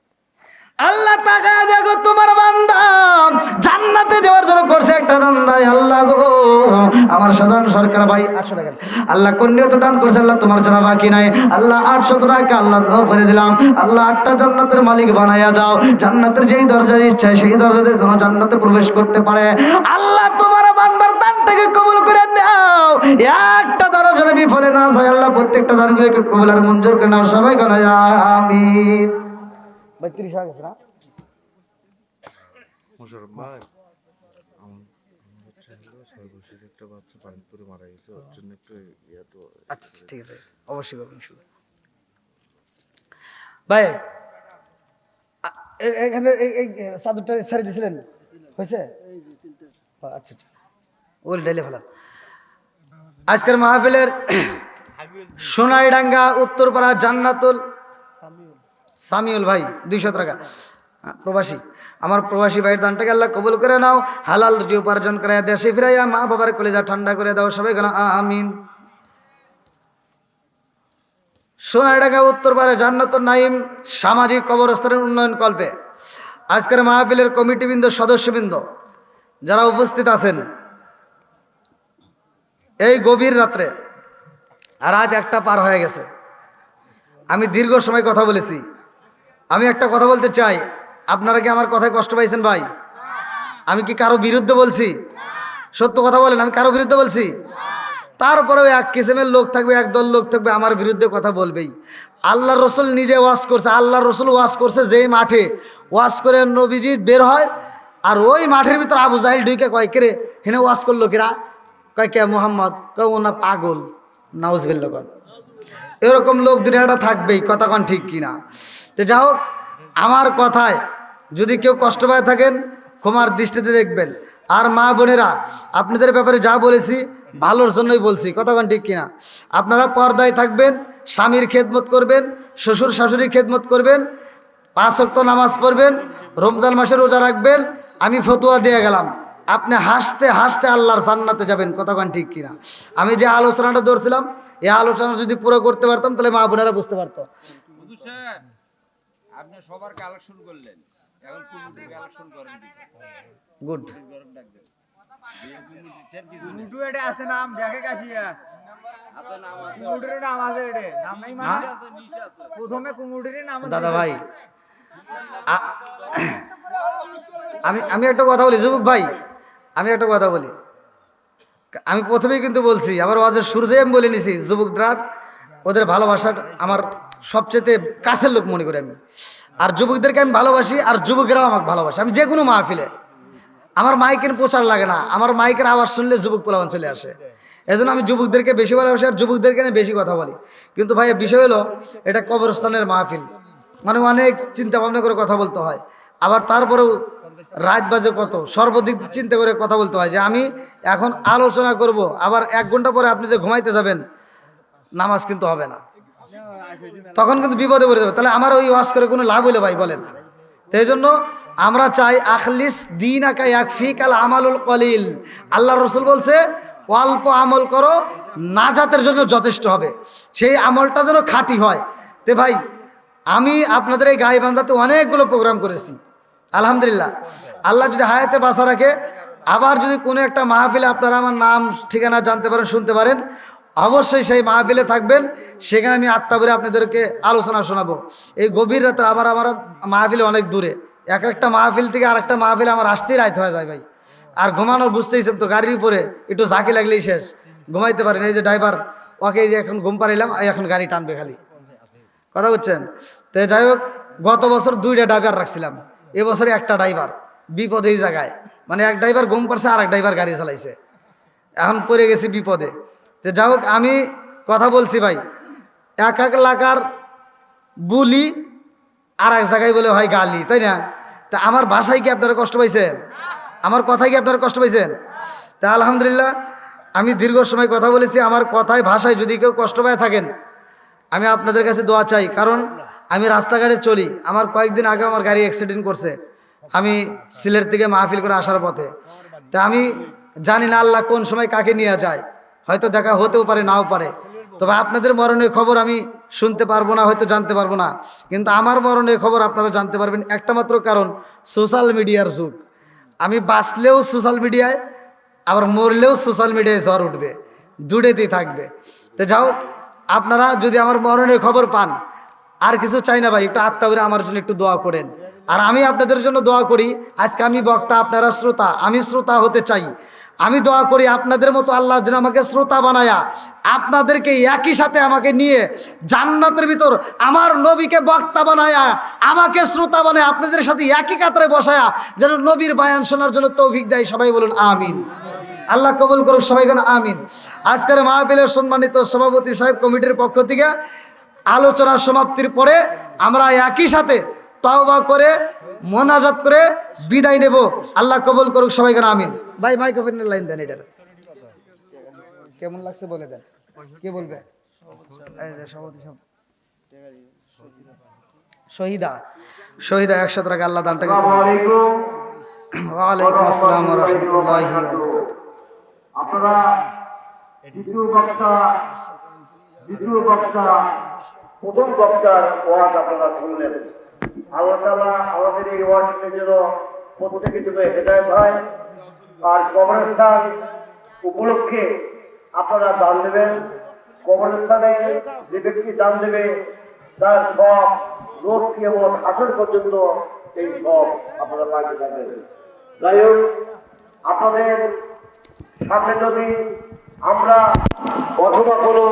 আল্লাহ তাকায় দেখো তোমার বান্দা জান্নাতে যাওয়ার জন্য করছে একটা দান্দায়। আল্লাহ গো, আমার সাধারণ সরকার ভাই 800 টাকা আল্লাহ কন্যাতে দান করছে। আল্লাহ তোমার জানা বাকি নাই, আল্লাহ 800 টাকা আল্লাহ দাও করে দিলাম। আল্লাহ 8টা জান্নাতের মালিক বানাইয়া দাও। জান্নাতের যেই দরজার ইচ্ছা সেই দরজাতে যেন জান্নাতে প্রবেশ করতে পারে। আল্লাহ তোমার বান্দার দানটাকে কবুল করে নাও, একটা দানও যেন বিফলে না যায়। আল্লাহ প্রত্যেকটা দানগুলোকে কবুল আর মঞ্জুর করে নাও সবাই গানা আমিন। 32 হয়ে গেছে না? মুশারফ ভাই, আমার সর্বশেষ একটা বাচ্চা পানিপুরে মারা গেছে, ওর জন্য একটু ইয়ে তো। আচ্ছা ঠিক আছে, অবশ্যই করবেন শুরু। ভাই এখানে এই চাদরটা ছেড়ে দিয়েছিলেন, হয়েছে? আচ্ছা আচ্ছা, ওল ডাইলে ফেলান। আজকের মাহফিলের সোনাইডাঙ্গা উত্তরপাড়া জান্নাতুল সামিউল ভাই 200 টাকা প্রবাসী। আমার প্রবাসী ভাইয়ের দানটাকে আল্লাহ কবুল করে নাও, হালাল রুজি উপার্জন করে দেশে ফিরাইয়া মা বাবার কলেজা ঠান্ডা করে দাও সবাই কেন আমিন। সোনাইডাঙ্গা উত্তরপাড়া জান্নাতুল নাইম সামাজিক কবরস্থানের উন্নয়ন কল্পে আজকের মাহফিলের কমিটিবৃন্দ, সদস্যবৃন্দ যারা উপস্থিত আছেন, এই গভীর রাত্রে রাত 1টা পার হয়ে গেছে। আমি দীর্ঘ সময় কথা বলেছি। আমি একটা কথা বলতে চাই, আপনারা কি আমার কথায় কষ্ট পাইছেন ভাই? আমি কি কারো বিরুদ্ধে বলছি? সত্য কথা বলেন, আমি কারো বিরুদ্ধে বলছি? তারপরেও এক কিসিমের লোক থাকবে, একদল লোক থাকবে আমার বিরুদ্ধে কথা বলবেই। আল্লাহ রসুল নিজে ওয়াজ করছে, আল্লাহ রসুল ওয়াজ করছে যেই মাঠে ওয়াজ করে নবীজি বের হয়, আর ওই মাঠের ভিতর আবু জাহিল ঢুকে কয় কে হেনে ওয়াজ করলো কিরা, কয় কে মোহাম্মদ, কয় না পাগল, নাউজুবিল্লাহ। এরকম লোক দুনিয়াটা থাকবেই, কথা কন ঠিক কিনা? তো যা হোক, আমার কথায় যদি কেউ কষ্ট পায় থাকেন ক্ষমার দৃষ্টিতে দেখবেন। আর মা বোনেরা, আপনাদের ব্যাপারে যা বলেছি ভালোর জন্যই বলছি, কথা কন ঠিক কিনা? আপনারা পর্দায় থাকবেন, স্বামীর খেদমত করবেন, শ্বশুর শাশুড়ির খেদমত করবেন, 5 ওয়াক্ত নামাজ পড়বেন, রমজান মাসে রোজা রাখবেন। আমি ফতোয়া দিয়ে গেলাম, আপনি হাসতে হাসতে আল্লাহর জান্নাতে যাবেন, কথা কন ঠিক কিনা? আমি যে আলোচনাটা ধরছিলাম, এই আলোচনা যদি পুরো করতে পারতাম তাহলে মা বোনেরা বুঝতে পারতো। বুঝছেন? আপনি সবার কালেকশন করলেন, এখন কুমুটি কালেকশন করেন। গুড। মুটু এটা আছে নাম দেখে কাশিয়া। আচ্ছা নাম আছে, কুমুটির নাম আছে, এটা নাম নাই মানে প্রথমে কুমুটির নাম দাদা ভাই, আ- আমি একটা কথা বলি যুবক ভাই, আমি একটা কথা বলি। আমি প্রথমেই কিন্তু বলছি, আমার ওয়াজের শুরুতেই আমি বলে নিছি, যুবকরা ওদের ভালোবাসার আমার সবচেয়ে কাছের লোক মনে করি আমি। আর যুবকদেরকে আমি ভালোবাসি, আর যুবকেরাও আমাকে ভালোবাসে। আমি যে কোনো মাহফিলে আমার মাইকের প্রচার লাগে না, আমার মাইকের আওয়াজ শুনলে যুবক পোলাপান চলে আসে। এই জন্য আমি যুবকদেরকে বেশি ভালোবাসি আর যুবকদেরকে নিয়ে বেশি কথা বলি। কিন্তু ভাই বিষয় হলো এটা কবরস্থানের মাহফিল, মানে অনেক চিন্তা ভাবনা করে কথা বলতে হয়। আবার তারপরেও রাত বাজে কত, সর্বদিক চিন্তা করে কথা বলতে হয় যে আমি এখন আলোচনা করব, আবার 1 ঘন্টা পরে আপনি যে ঘুমাইতে যাবেন নামাজ কিন্তু হবে না, তখন কিন্তু বিপদে পড়ে যাবে। তাহলে আমার ওই ওয়াজ করে কোনো লাভ হইলো ভাই বলেন? তো এই জন্য আমরা চাই আখলিস দীনাকা ইয়াকফিকাল আমালুল কলিল। আল্লাহ রসুল বলছে অল্প আমল করো, নাজাতের জন্য যথেষ্ট হবে। সেই আমলটা যেন খাঁটি হয়। তে ভাই আমি আপনাদের এই গাইবান্ধাতে অনেকগুলো প্রোগ্রাম করেছি আলহামদুলিল্লাহ। আল্লাহ যদি হায়াতে বাঁচা রাখে, আবার যদি কোনো একটা মাহফিলে আপনারা আমার নাম ঠিকানা জানতে পারেন, শুনতে পারেন, অবশ্যই সেই মাহফিলে থাকবেন। সেখানে আমি আত্মা ভরে আপনাদেরকে আলোচনা শোনাবো। এই গভীর রাতে আমার মাহফিলে অনেক দূরে, এক একটা মাহফিল থেকে আরেকটা মাহফিলে আমার আসতেই রাত হয়ে যায় ভাই। আর ঘুমানো বুঝতেইছেন তো, গাড়ির উপরে একটু ঝাঁকি লাগলেই শেষ, ঘুমাইতে পারেন। এই যে ড্রাইভার, ওকে এই যে এখন ঘুম পাড়াইলাম, এখন গাড়ি টানবে খালি, কথা বুঝছেন? তো যাই হোক, গত বছর 2টা ড্রাইভার রাখছিলাম, এবছরে একটা ড্রাইভার। বিপদে এই জায়গায়, মানে এক ড্রাইভার ঘুম পারছে আর এক ড্রাইভার গাড়ি চালাইছে, এখন পড়ে গেছি বিপদে। তো যাই হোক, আমি কথা বলছি ভাই, এক এলাকার বুলি আর এক জায়গায় বলে হয় গালি, তাই না? তা আমার ভাষায় কি আপনারা কষ্ট পাইছেন? আমার কথায় কি আপনারা কষ্ট পাইছেন? তা আলহামদুলিল্লাহ, আমি দীর্ঘ সময় কথা বলেছি, আমার কথায় ভাষায় যদি কেউ কষ্ট পেয়ে থাকেন, আমি আপনাদের কাছে দোয়া চাই। কারণ আমি রাস্তাঘাটে চলি, আমার কয়েকদিন আগে আমার গাড়ি অ্যাক্সিডেন্ট করছে, আমি সিলেট থেকে মাহফিল করে আসার পথে। তা আমি জানি না আল্লাহ কোন সময় কাকে নিয়ে যায়, হয়তো দেখা হতেও পারে, নাও পারে। তবে আপনাদের মরণের খবর আমি শুনতে পারবো না, হয়তো জানতে পারবো না, কিন্তু আমার মরণের খবর আপনারা জানতে পারবেন একটা মাত্র কারণ, সোশ্যাল মিডিয়ার যুগ। আমি বাঁচলেও সোশ্যাল মিডিয়ায়, আবার মরলেও সোশ্যাল মিডিয়ায় ঝড় উঠবে, দুটোতেই থাকবে। তো যাও, আপনারা যদি আমার মরণের খবর পান, আর কিছু চাই না ভাই, একটু আত্মা করে আমার জন্য একটু দোয়া করেন। আর আমি আপনাদের জন্য দোয়া করি। আজকে আমি বক্তা, আপনারা শ্রোতা, আমি শ্রোতা হতে চাই। আমি দোয়া করি আপনাদের মতো আল্লাহ যেন আমাকে শ্রোতা বানায়া, আপনাদেরকে একই সাথে আমাকে নিয়ে জান্নাতের ভিতর আমার নবীকে বক্তা বানায়া, আমাকে শ্রোতা বানায় আপনাদের সাথে একই কাতারে বসায়া যেন নবীর বায়ান শোনার জন্য তৌফিক দেয়। সবাই বলুন আমিন। আল্লাহ কবুল করুক, সবাই কেন আমিন। আজকের মাহফিলের সম্মানিত সভাপতি সাহেব কমিটির পক্ষ থেকে আলোচনার সমাপ্তির পরে আমরা একই সাথে তওবা করে মোনাজাত করে বিদায় নেব। আল্লাহ কবুল করুক, সবাই কেন আমিন। ভাই মাইক্রোফোনের লাইন দেন, এটার কেমন লাগছে বলে দেন, কে বলবে? এই যে সভাপতি সাহেব, শহীদা 100 টাকা আল্লাহ দানটাকে। ওয়ালাইকুম আসসালাম ওয়া রাহমাতুল্লাহি ওয়া বারাকাতুহু। আপনারা দ্বিতীয় বক্তা প্রথম বক্তার ওয়াজ আপনারা শুনলেন। আল্লাহ তাআলা আমাদের এই ওয়াজের জন্য প্রত্যেকের জন্য হেদায়েত হয়। আর কবরস্থান উপলক্ষে আপনারা দান দেবেন। কবরস্থানে যে ব্যক্তি দান দেবে তার সব রোগ কেমন হাসর পর্যন্ত এই সব আপনারা পাইতে থাকবেন। যাই হোক, আপনাদের সামনে যদি আমরা অথবা কোনো